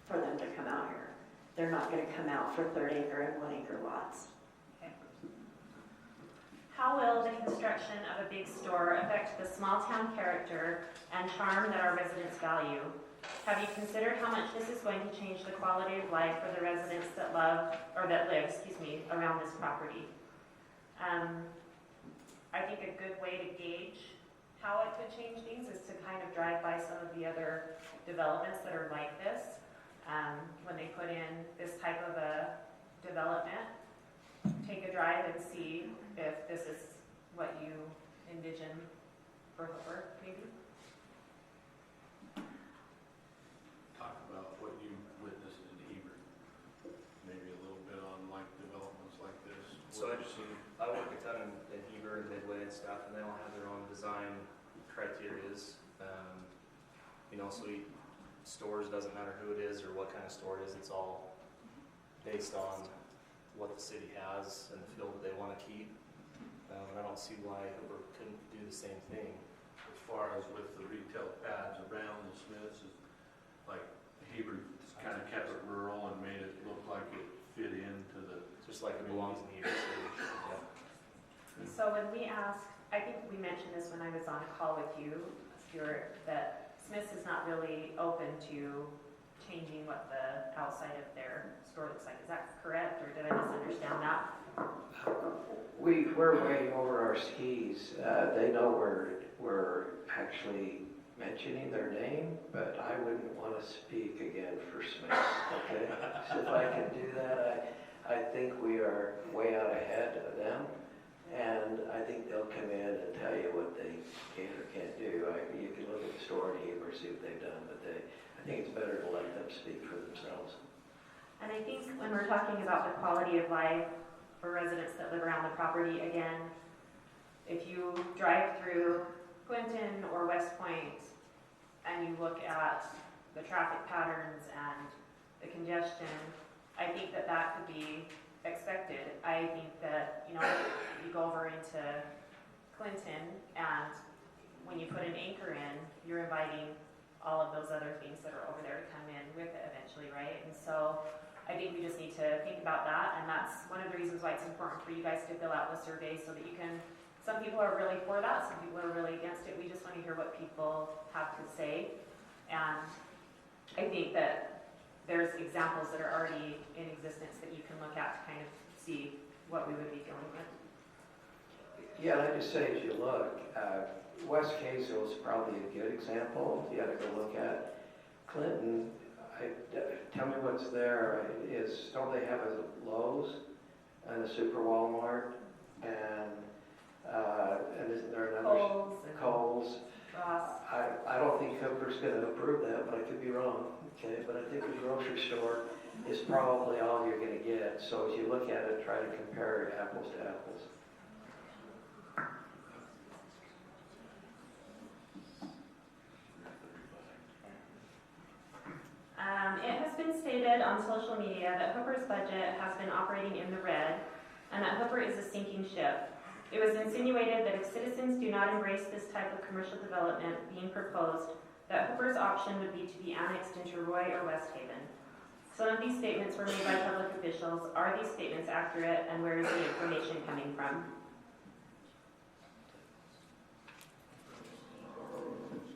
for them to come out here. They're not going to come out for 3rd-acre and 1-acre lots. How will the construction of a big store affect the small town character and charm that our residents value? Have you considered how much this is going to change the quality of life for the residents that live around this property? I think a good way to gauge how it could change things is to kind of drive by some of the other developments that are like this. When they put in this type of a development, take a drive and see if this is what you envision for Hooper, maybe. Talk about what you witnessed in Heber, maybe a little bit on like developments like this. So What you've seen. I work a ton in Heber and Midway and stuff, and they all have their own design criterias. So stores, doesn't matter who it is or what kind of store it is, it's all based on what the city has and the feel that they want to keep. And I don't see why Hooper couldn't do the same thing. As far as with the retail pads around the Smiths, is like Heber kind of kept it rural and made it look like it fit into the. Just like it belongs in Heber City. Yeah. So when we asked, I think we mentioned this when I was on a call with you, Stuart, that Smith's is not really open to changing what the outside of their store looks like. Is that correct, or did I misunderstand that? We're way over our skis. They know we're actually mentioning their name, but I wouldn't want to speak again for Smith, okay? So if I can do that, I think we are way out ahead of them, and I think they'll come in and tell you what they can or can't do. You can look at the store in Heber, see what they've done, but I think it's better to let them speak for themselves. And I think when we're talking about the quality of life for residents that live around the property, again, if you drive through Clinton or West Point and you look at the traffic patterns and the congestion, I think that that could be expected. I think that, you go over into Clinton, and when you put an anchor in, you're inviting all of those other things that are over there to come in with it eventually, right? And so I think we just need to think about that, and that's one of the reasons why it's important for you guys to fill out the survey so that you can, some people are really for that, some people are really against it. We just want to hear what people have to say, and I think that there's examples that are already in existence that you can look at to kind of see what we would be dealing with. Yeah, and I just say as you look, West Castle is probably a good example. You got to go look at Clinton. Tell me what's there. Don't they have a Lowe's and a Super Walmart and isn't there another Kohl's? Ross. I don't think Hooper's going to approve that, but I could be wrong. Okay, but I think the grocery store is probably all you're going to get. So as you look at it, try to compare apples to apples. It has been stated on social media that Hooper's budget has been operating in the red and that Hooper is a sinking ship. It was insinuated that if citizens do not embrace this type of commercial development being proposed, that Hooper's option would be to be annexed into Roy or West Haven. Some of these statements were made by public officials. Are these statements accurate, and where is the information coming from?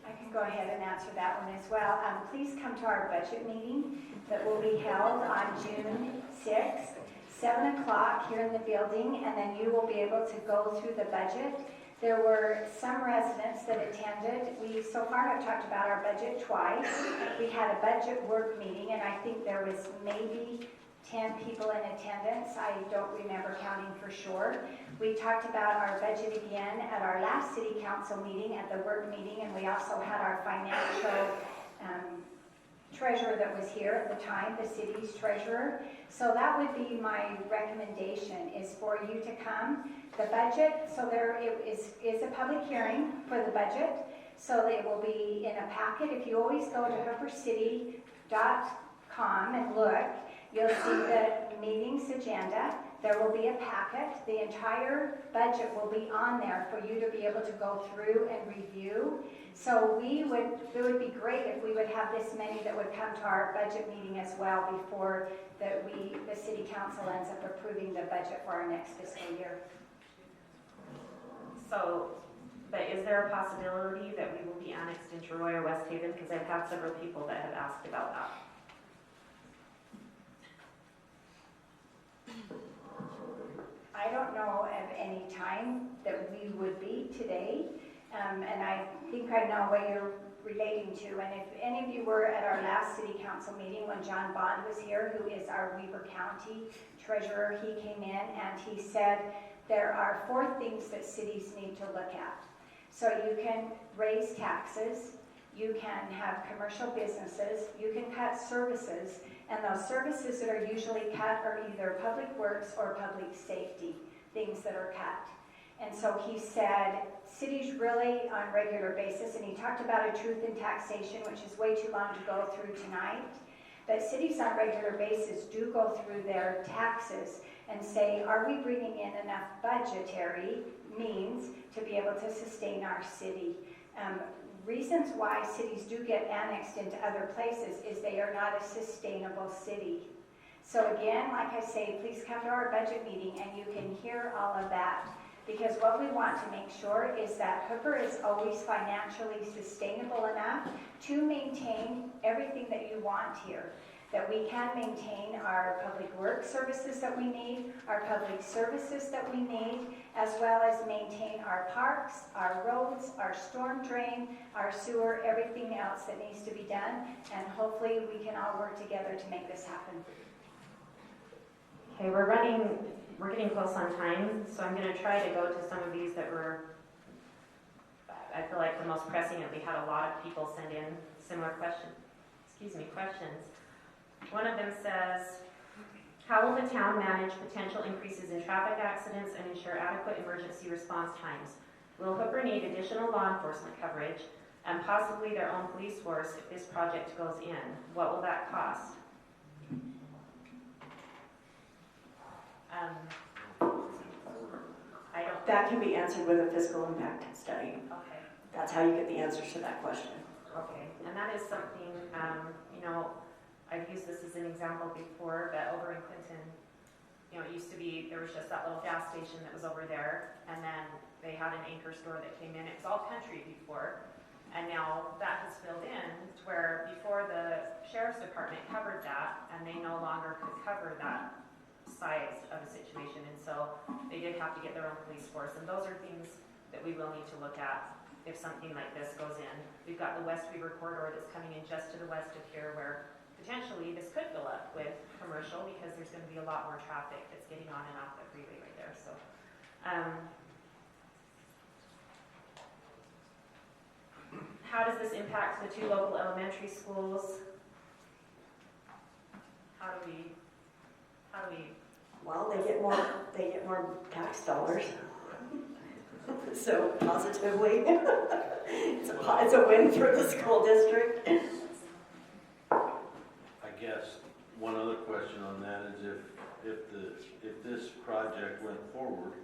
I can go ahead and answer that one as well. Please come to our budget meeting that will be held on June 6th, 7 o'clock here in the building, and then you will be able to go through the budget. There were some residents that attended. We so far have talked about our budget twice. We had a budget work meeting, and I think there was maybe 10 people in attendance. I don't remember counting for sure. We talked about our budget again at our last city council meeting, at the work meeting, and we also had our financial treasurer that was here at the time, the city's treasurer. So that would be my recommendation, is for you to come. The budget, so there is a public hearing for the budget, so it will be in a packet. If you always go to hoopercity.com and look, you'll see the meeting's agenda. There will be a packet. The entire budget will be on there for you to be able to go through and review. So it would be great if we would have this many that would come to our budget meeting as well before the city council ends up approving the budget for our next fiscal year. So But is there a possibility that we will be annexed into Roy or West Haven? Because I've had several people that have asked about that. I don't know of any time that we would be today, and I think I know what you're relating to. And if any of you were at our last city council meeting when John Bond was here, who is our Weber County treasurer, he came in and he said there are 4 things that cities need to look at. So you can raise taxes, you can have commercial businesses, you can cut services, and those services that are usually cut are either public works or public safety, things that are cut. And so he said, cities really on a regular basis, and he talked about a truth in taxation, which is way too long to go through tonight, but cities on a regular basis do go through their taxes and say, are we bringing in enough budgetary means to be able to sustain our city? Reasons why cities do get annexed into other places is they are not a sustainable city. So again, like I say, please come to our budget meeting and you can hear all of that. Because what we want to make sure is that Hooper is always financially sustainable enough to maintain everything that you want here. That we can maintain our public work services that we need, our public services that we need, as well as maintain our parks, our roads, our storm drain, our sewer, everything else that needs to be done. And hopefully we can all work together to make this happen. Okay, we're getting close on time, so I'm going to try to go to some of these that were, I feel like the most pressing, and we had a lot of people send in similar questions. One of them says, how will the town manage potential increases in traffic accidents and ensure adequate emergency response times? Will Hooper need additional law enforcement coverage and possibly their own police force if this project goes in? What will that cost? That can be answered with a fiscal impact study. Okay. That's how you get the answers to that question. Okay, and that is something, you know, I've used this as an example before, but over in Clinton, you know, it used to be, there was just that little gas station that was over there, and then they had an anchor store that came in. It was all country before, and now that has filled in to where before the sheriff's department covered that, and they no longer could cover that size of a situation, and so they did have to get their own police force, and those are things that we will need to look at if something like this goes in. We've got the West Weaver corridor that's coming in just to the west of here, where potentially this could fill up with commercial because there's going to be a lot more traffic that's getting on and off the freeway right there. So how does this impact the 2 local elementary schools? How do we Well, they get more tax dollars. So positively, it's a win for the school district. I guess one other question on that is if this project went forward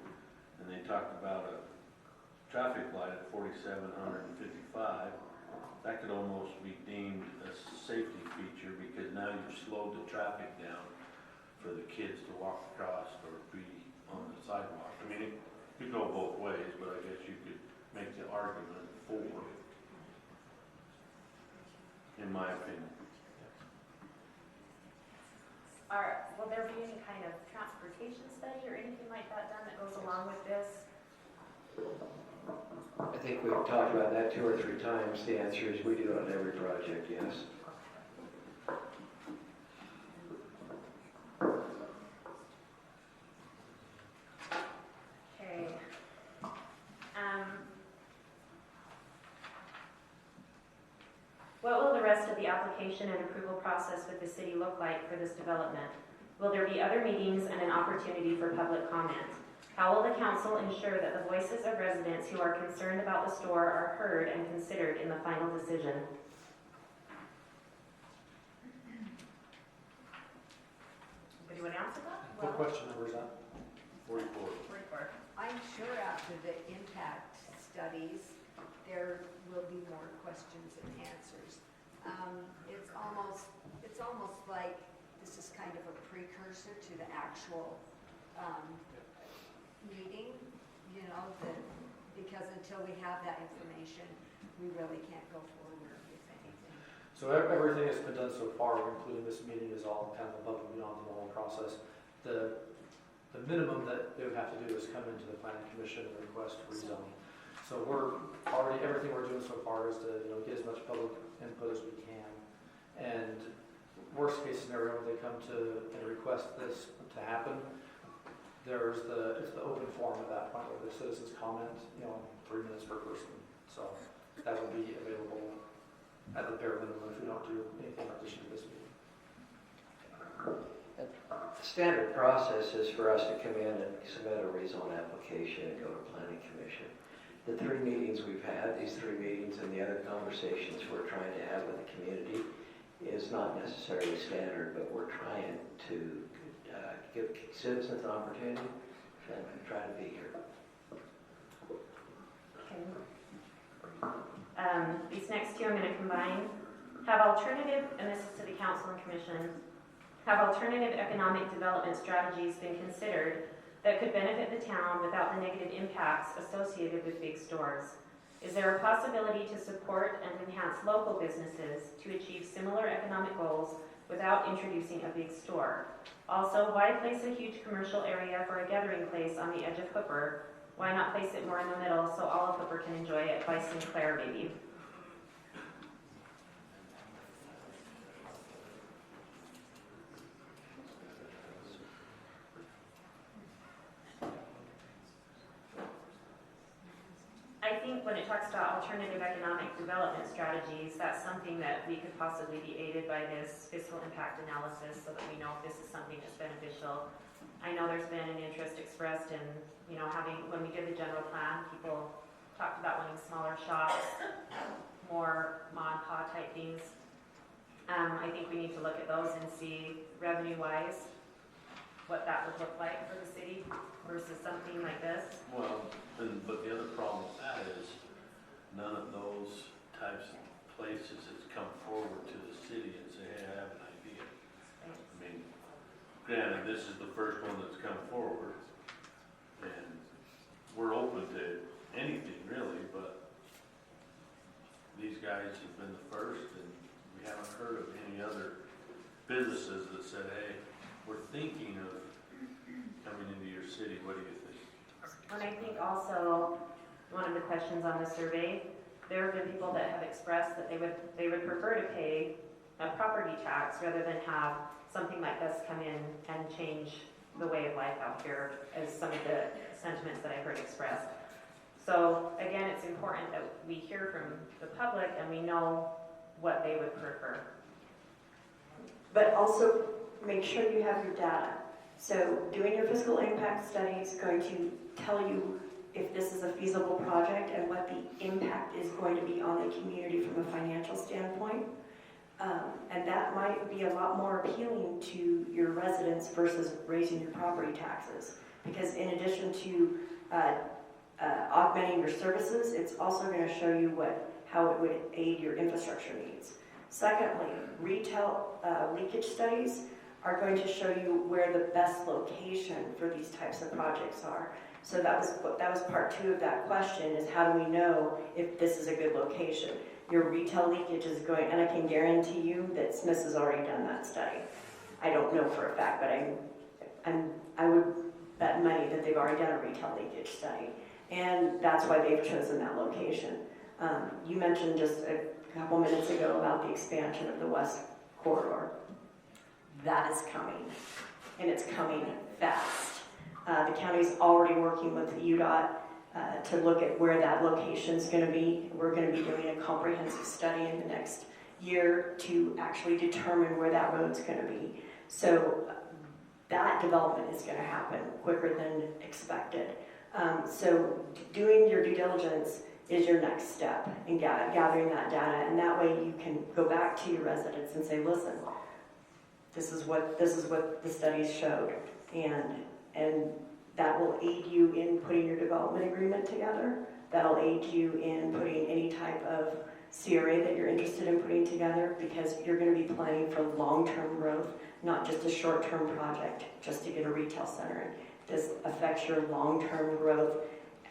and they talked about a traffic light at 4755, that could almost be deemed a safety feature because now you've slowed the traffic down for the kids to walk across or be on the sidewalk. I mean, it could go both ways, but I guess you could make the argument for, in my opinion. Will there be any kind of transportation study or anything like that done that goes along with this? I think we've talked about that 2 or 3 times. The answer is we do it on every project, yes. Okay. What will the rest of the application and approval process with the city look like for this development? Will there be other meetings and an opportunity for public comment? How will the council ensure that the voices of residents who are concerned about the store are heard and considered in the final decision? Anybody want to answer that? What question number is that? 44. 44. I'm sure after the impact studies, there will be more questions and answers. It's almost like this is kind of a precursor to the actual meeting, you know, because until we have that information, we really can't go forward with anything. So everything that's been done so far, including this meeting, is all kind of above and beyond the normal process. The minimum that they would have to do is come into the planning commission and request rezoning. So everything we're doing so far is to, get as much public input as we can. And worst case scenario, when they come to and request this to happen, it's the open forum at that point where the citizens comment, 3 minutes per person. So that will be available at the bare minimum if we don't do anything in addition to this meeting. The standard process is for us to come in and submit a rezone application and go to planning commission. The 3 meetings we've had, these 3 meetings and the other conversations we're trying to have with the community is not necessarily standard, but we're trying to give citizens an opportunity and try to be here. These next two I'm going to combine. Have alternative, and this is to the council and commission, have alternative economic development strategies been considered that could benefit the town without the negative impacts associated with big stores? Is there a possibility to support and enhance local businesses to achieve similar economic goals without introducing a big store? Also, why place a huge commercial area for a gathering place on the edge of Hooper? Why not place it more in the middle so all of Hooper can enjoy it by Sinclair maybe? I think when it talks about alternative economic development strategies, that's something that we could possibly be aided by this fiscal impact analysis so that we know if this is something that's beneficial. I know there's been an interest expressed in, when we did the general plan, people talked about wanting smaller shops, more ma and pa type things. I think we need to look at those and see revenue-wise what that would look like for the city versus something like this. Well, but the other problem with that is none of those types of places has come forward to the city and say, hey, I have an idea. I mean, granted, this is the first one that's come forward, and we're open to anything really, but these guys have been the first, and we haven't heard of any other businesses that said, hey, we're thinking of coming into your city. What do you think? And I think also one of the questions on the survey, there have been people that have expressed that they would prefer to pay a property tax rather than have something like this come in and change the way of life out here, as some of the sentiments that I heard expressed. So again, it's important that we hear from the public and we know what they would prefer. But also make sure you have your data. So doing your fiscal impact study is going to tell you if this is a feasible project and what the impact is going to be on the community from a financial standpoint. And that might be a lot more appealing to your residents versus raising your property taxes. Because in addition to augmenting your services, it's also going to show you how it would aid your infrastructure needs. Secondly, retail leakage studies are going to show you where the best location for these types of projects are. So that was part 2 of that question, is how do we know if this is a good location? Your retail leakage is going, and I can guarantee you that Smiths has already done that study. I don't know for a fact, but I would bet money that they've already done a retail leakage study. And that's why they've chosen that location. You mentioned just a couple minutes ago about the expansion of the West Corridor. That is coming, and it's coming fast. The county's already working with UDOT to look at where that location is going to be. We're going to be doing a comprehensive study in the next year to actually determine where that road's going to be. So that development is going to happen quicker than expected. So doing your due diligence is your next step in gathering that data, and that way you can go back to your residents and say, listen, this is what the studies showed, and that will aid you in putting your development agreement together. That'll aid you in putting any type of CRA that you're interested in putting together, because you're going to be planning for long-term growth, not just a short-term project just to get a retail center in. This affects your long-term growth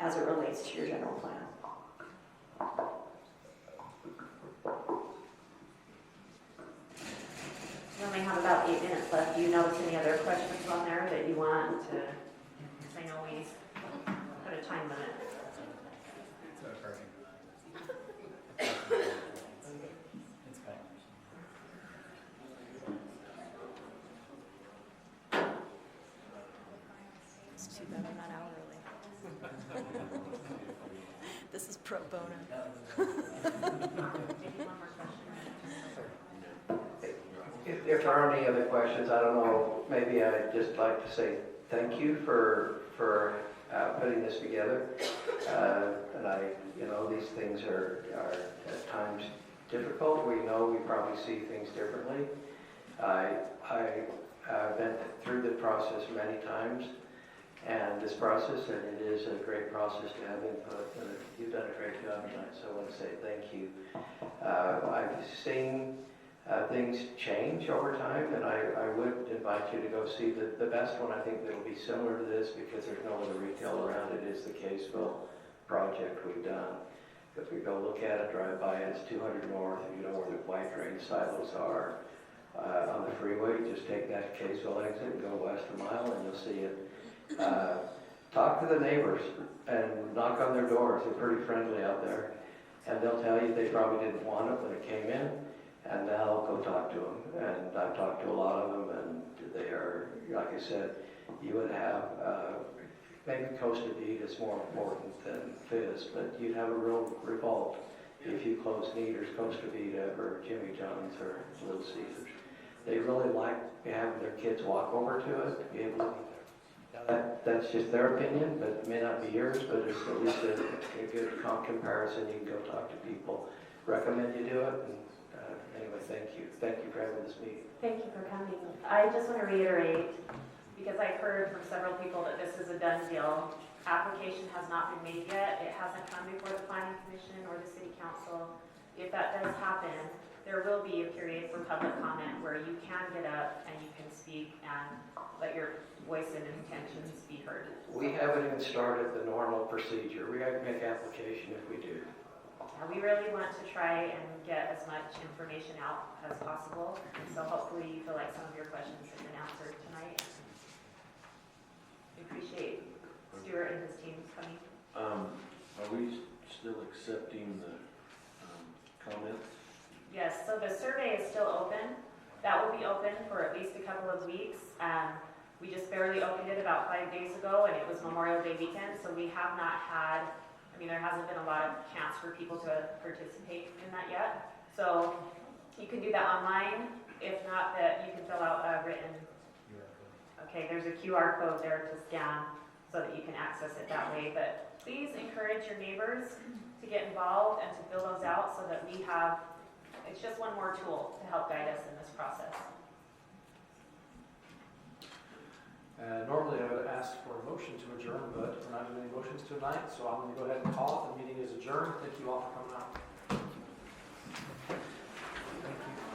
as it relates to your general plan. We only have about 8 minutes left. Do you notice any other questions on there that you want to, because I know we put a time limit. It's too bad I'm not hourly. This is pro bono. Maybe one more question. If there aren't any other questions, I don't know, maybe I'd just like to say thank you for putting this together. And these things are at times difficult. We know we probably see things differently. I've been through the process many times, and this process, and it is a great process to have input, and you've done a great job tonight, so I want to say thank you. I've seen things change over time, and I would invite you to go see the best one. I think that'll be similar to this because there's no other retail around it, is the Caseville project we've done. If we go look at it, drive by it, it's 200 north, if you know where the white drain silos are on the freeway, just take that Caseville exit and go west a mile and you'll see it. Talk to the neighbors and knock on their doors. They're pretty friendly out there, and they'll tell you they probably didn't want it when it came in, and now go talk to them. And I've talked to a lot of them, and they are, like I said, you would have, maybe Costa Beat is more important than Fizz, but you'd have a real revolt if you closed Neaters, Costa Vida, or Jimmy John's, or Little Caesars. They really like having their kids walk over to it, to be able to. That's just their opinion, but it may not be yours, but it's at least a good comparison. You can go talk to people. Recommend you do it. And anyway, thank you. Thank you for having this meeting. Thank you for coming. I just want to reiterate, because I've heard from several people that this is a done deal. Application has not been made yet. It hasn't come before the Planning Commission or the City Council. If that does happen, there will be a period for public comment where you can get up and you can speak and let your voice and intentions be heard. We haven't even started the normal procedure. We have to make application if we do. We really want to try and get as much information out as possible. So hopefully you feel like some of your questions have been answered tonight. We appreciate Stuart and his team coming. Are we still accepting the comments? Yes, so the survey is still open. That will be open for at least a couple of weeks. We just barely opened it about 5 days ago, and it was Memorial Day weekend, so we have not had, there hasn't been a lot of chance for people to participate in that yet. So you can do that online. If not, that you can fill out a written, okay, there's a QR code there to scan so that you can access it that way. But please encourage your neighbors to get involved and to fill those out so that we have, it's just one more tool to help guide us in this process. Normally I would ask for a motion to adjourn, but we're not doing any motions tonight, so I'm going to go ahead and call it. The meeting is adjourned. Thank you all for coming out. Thank you.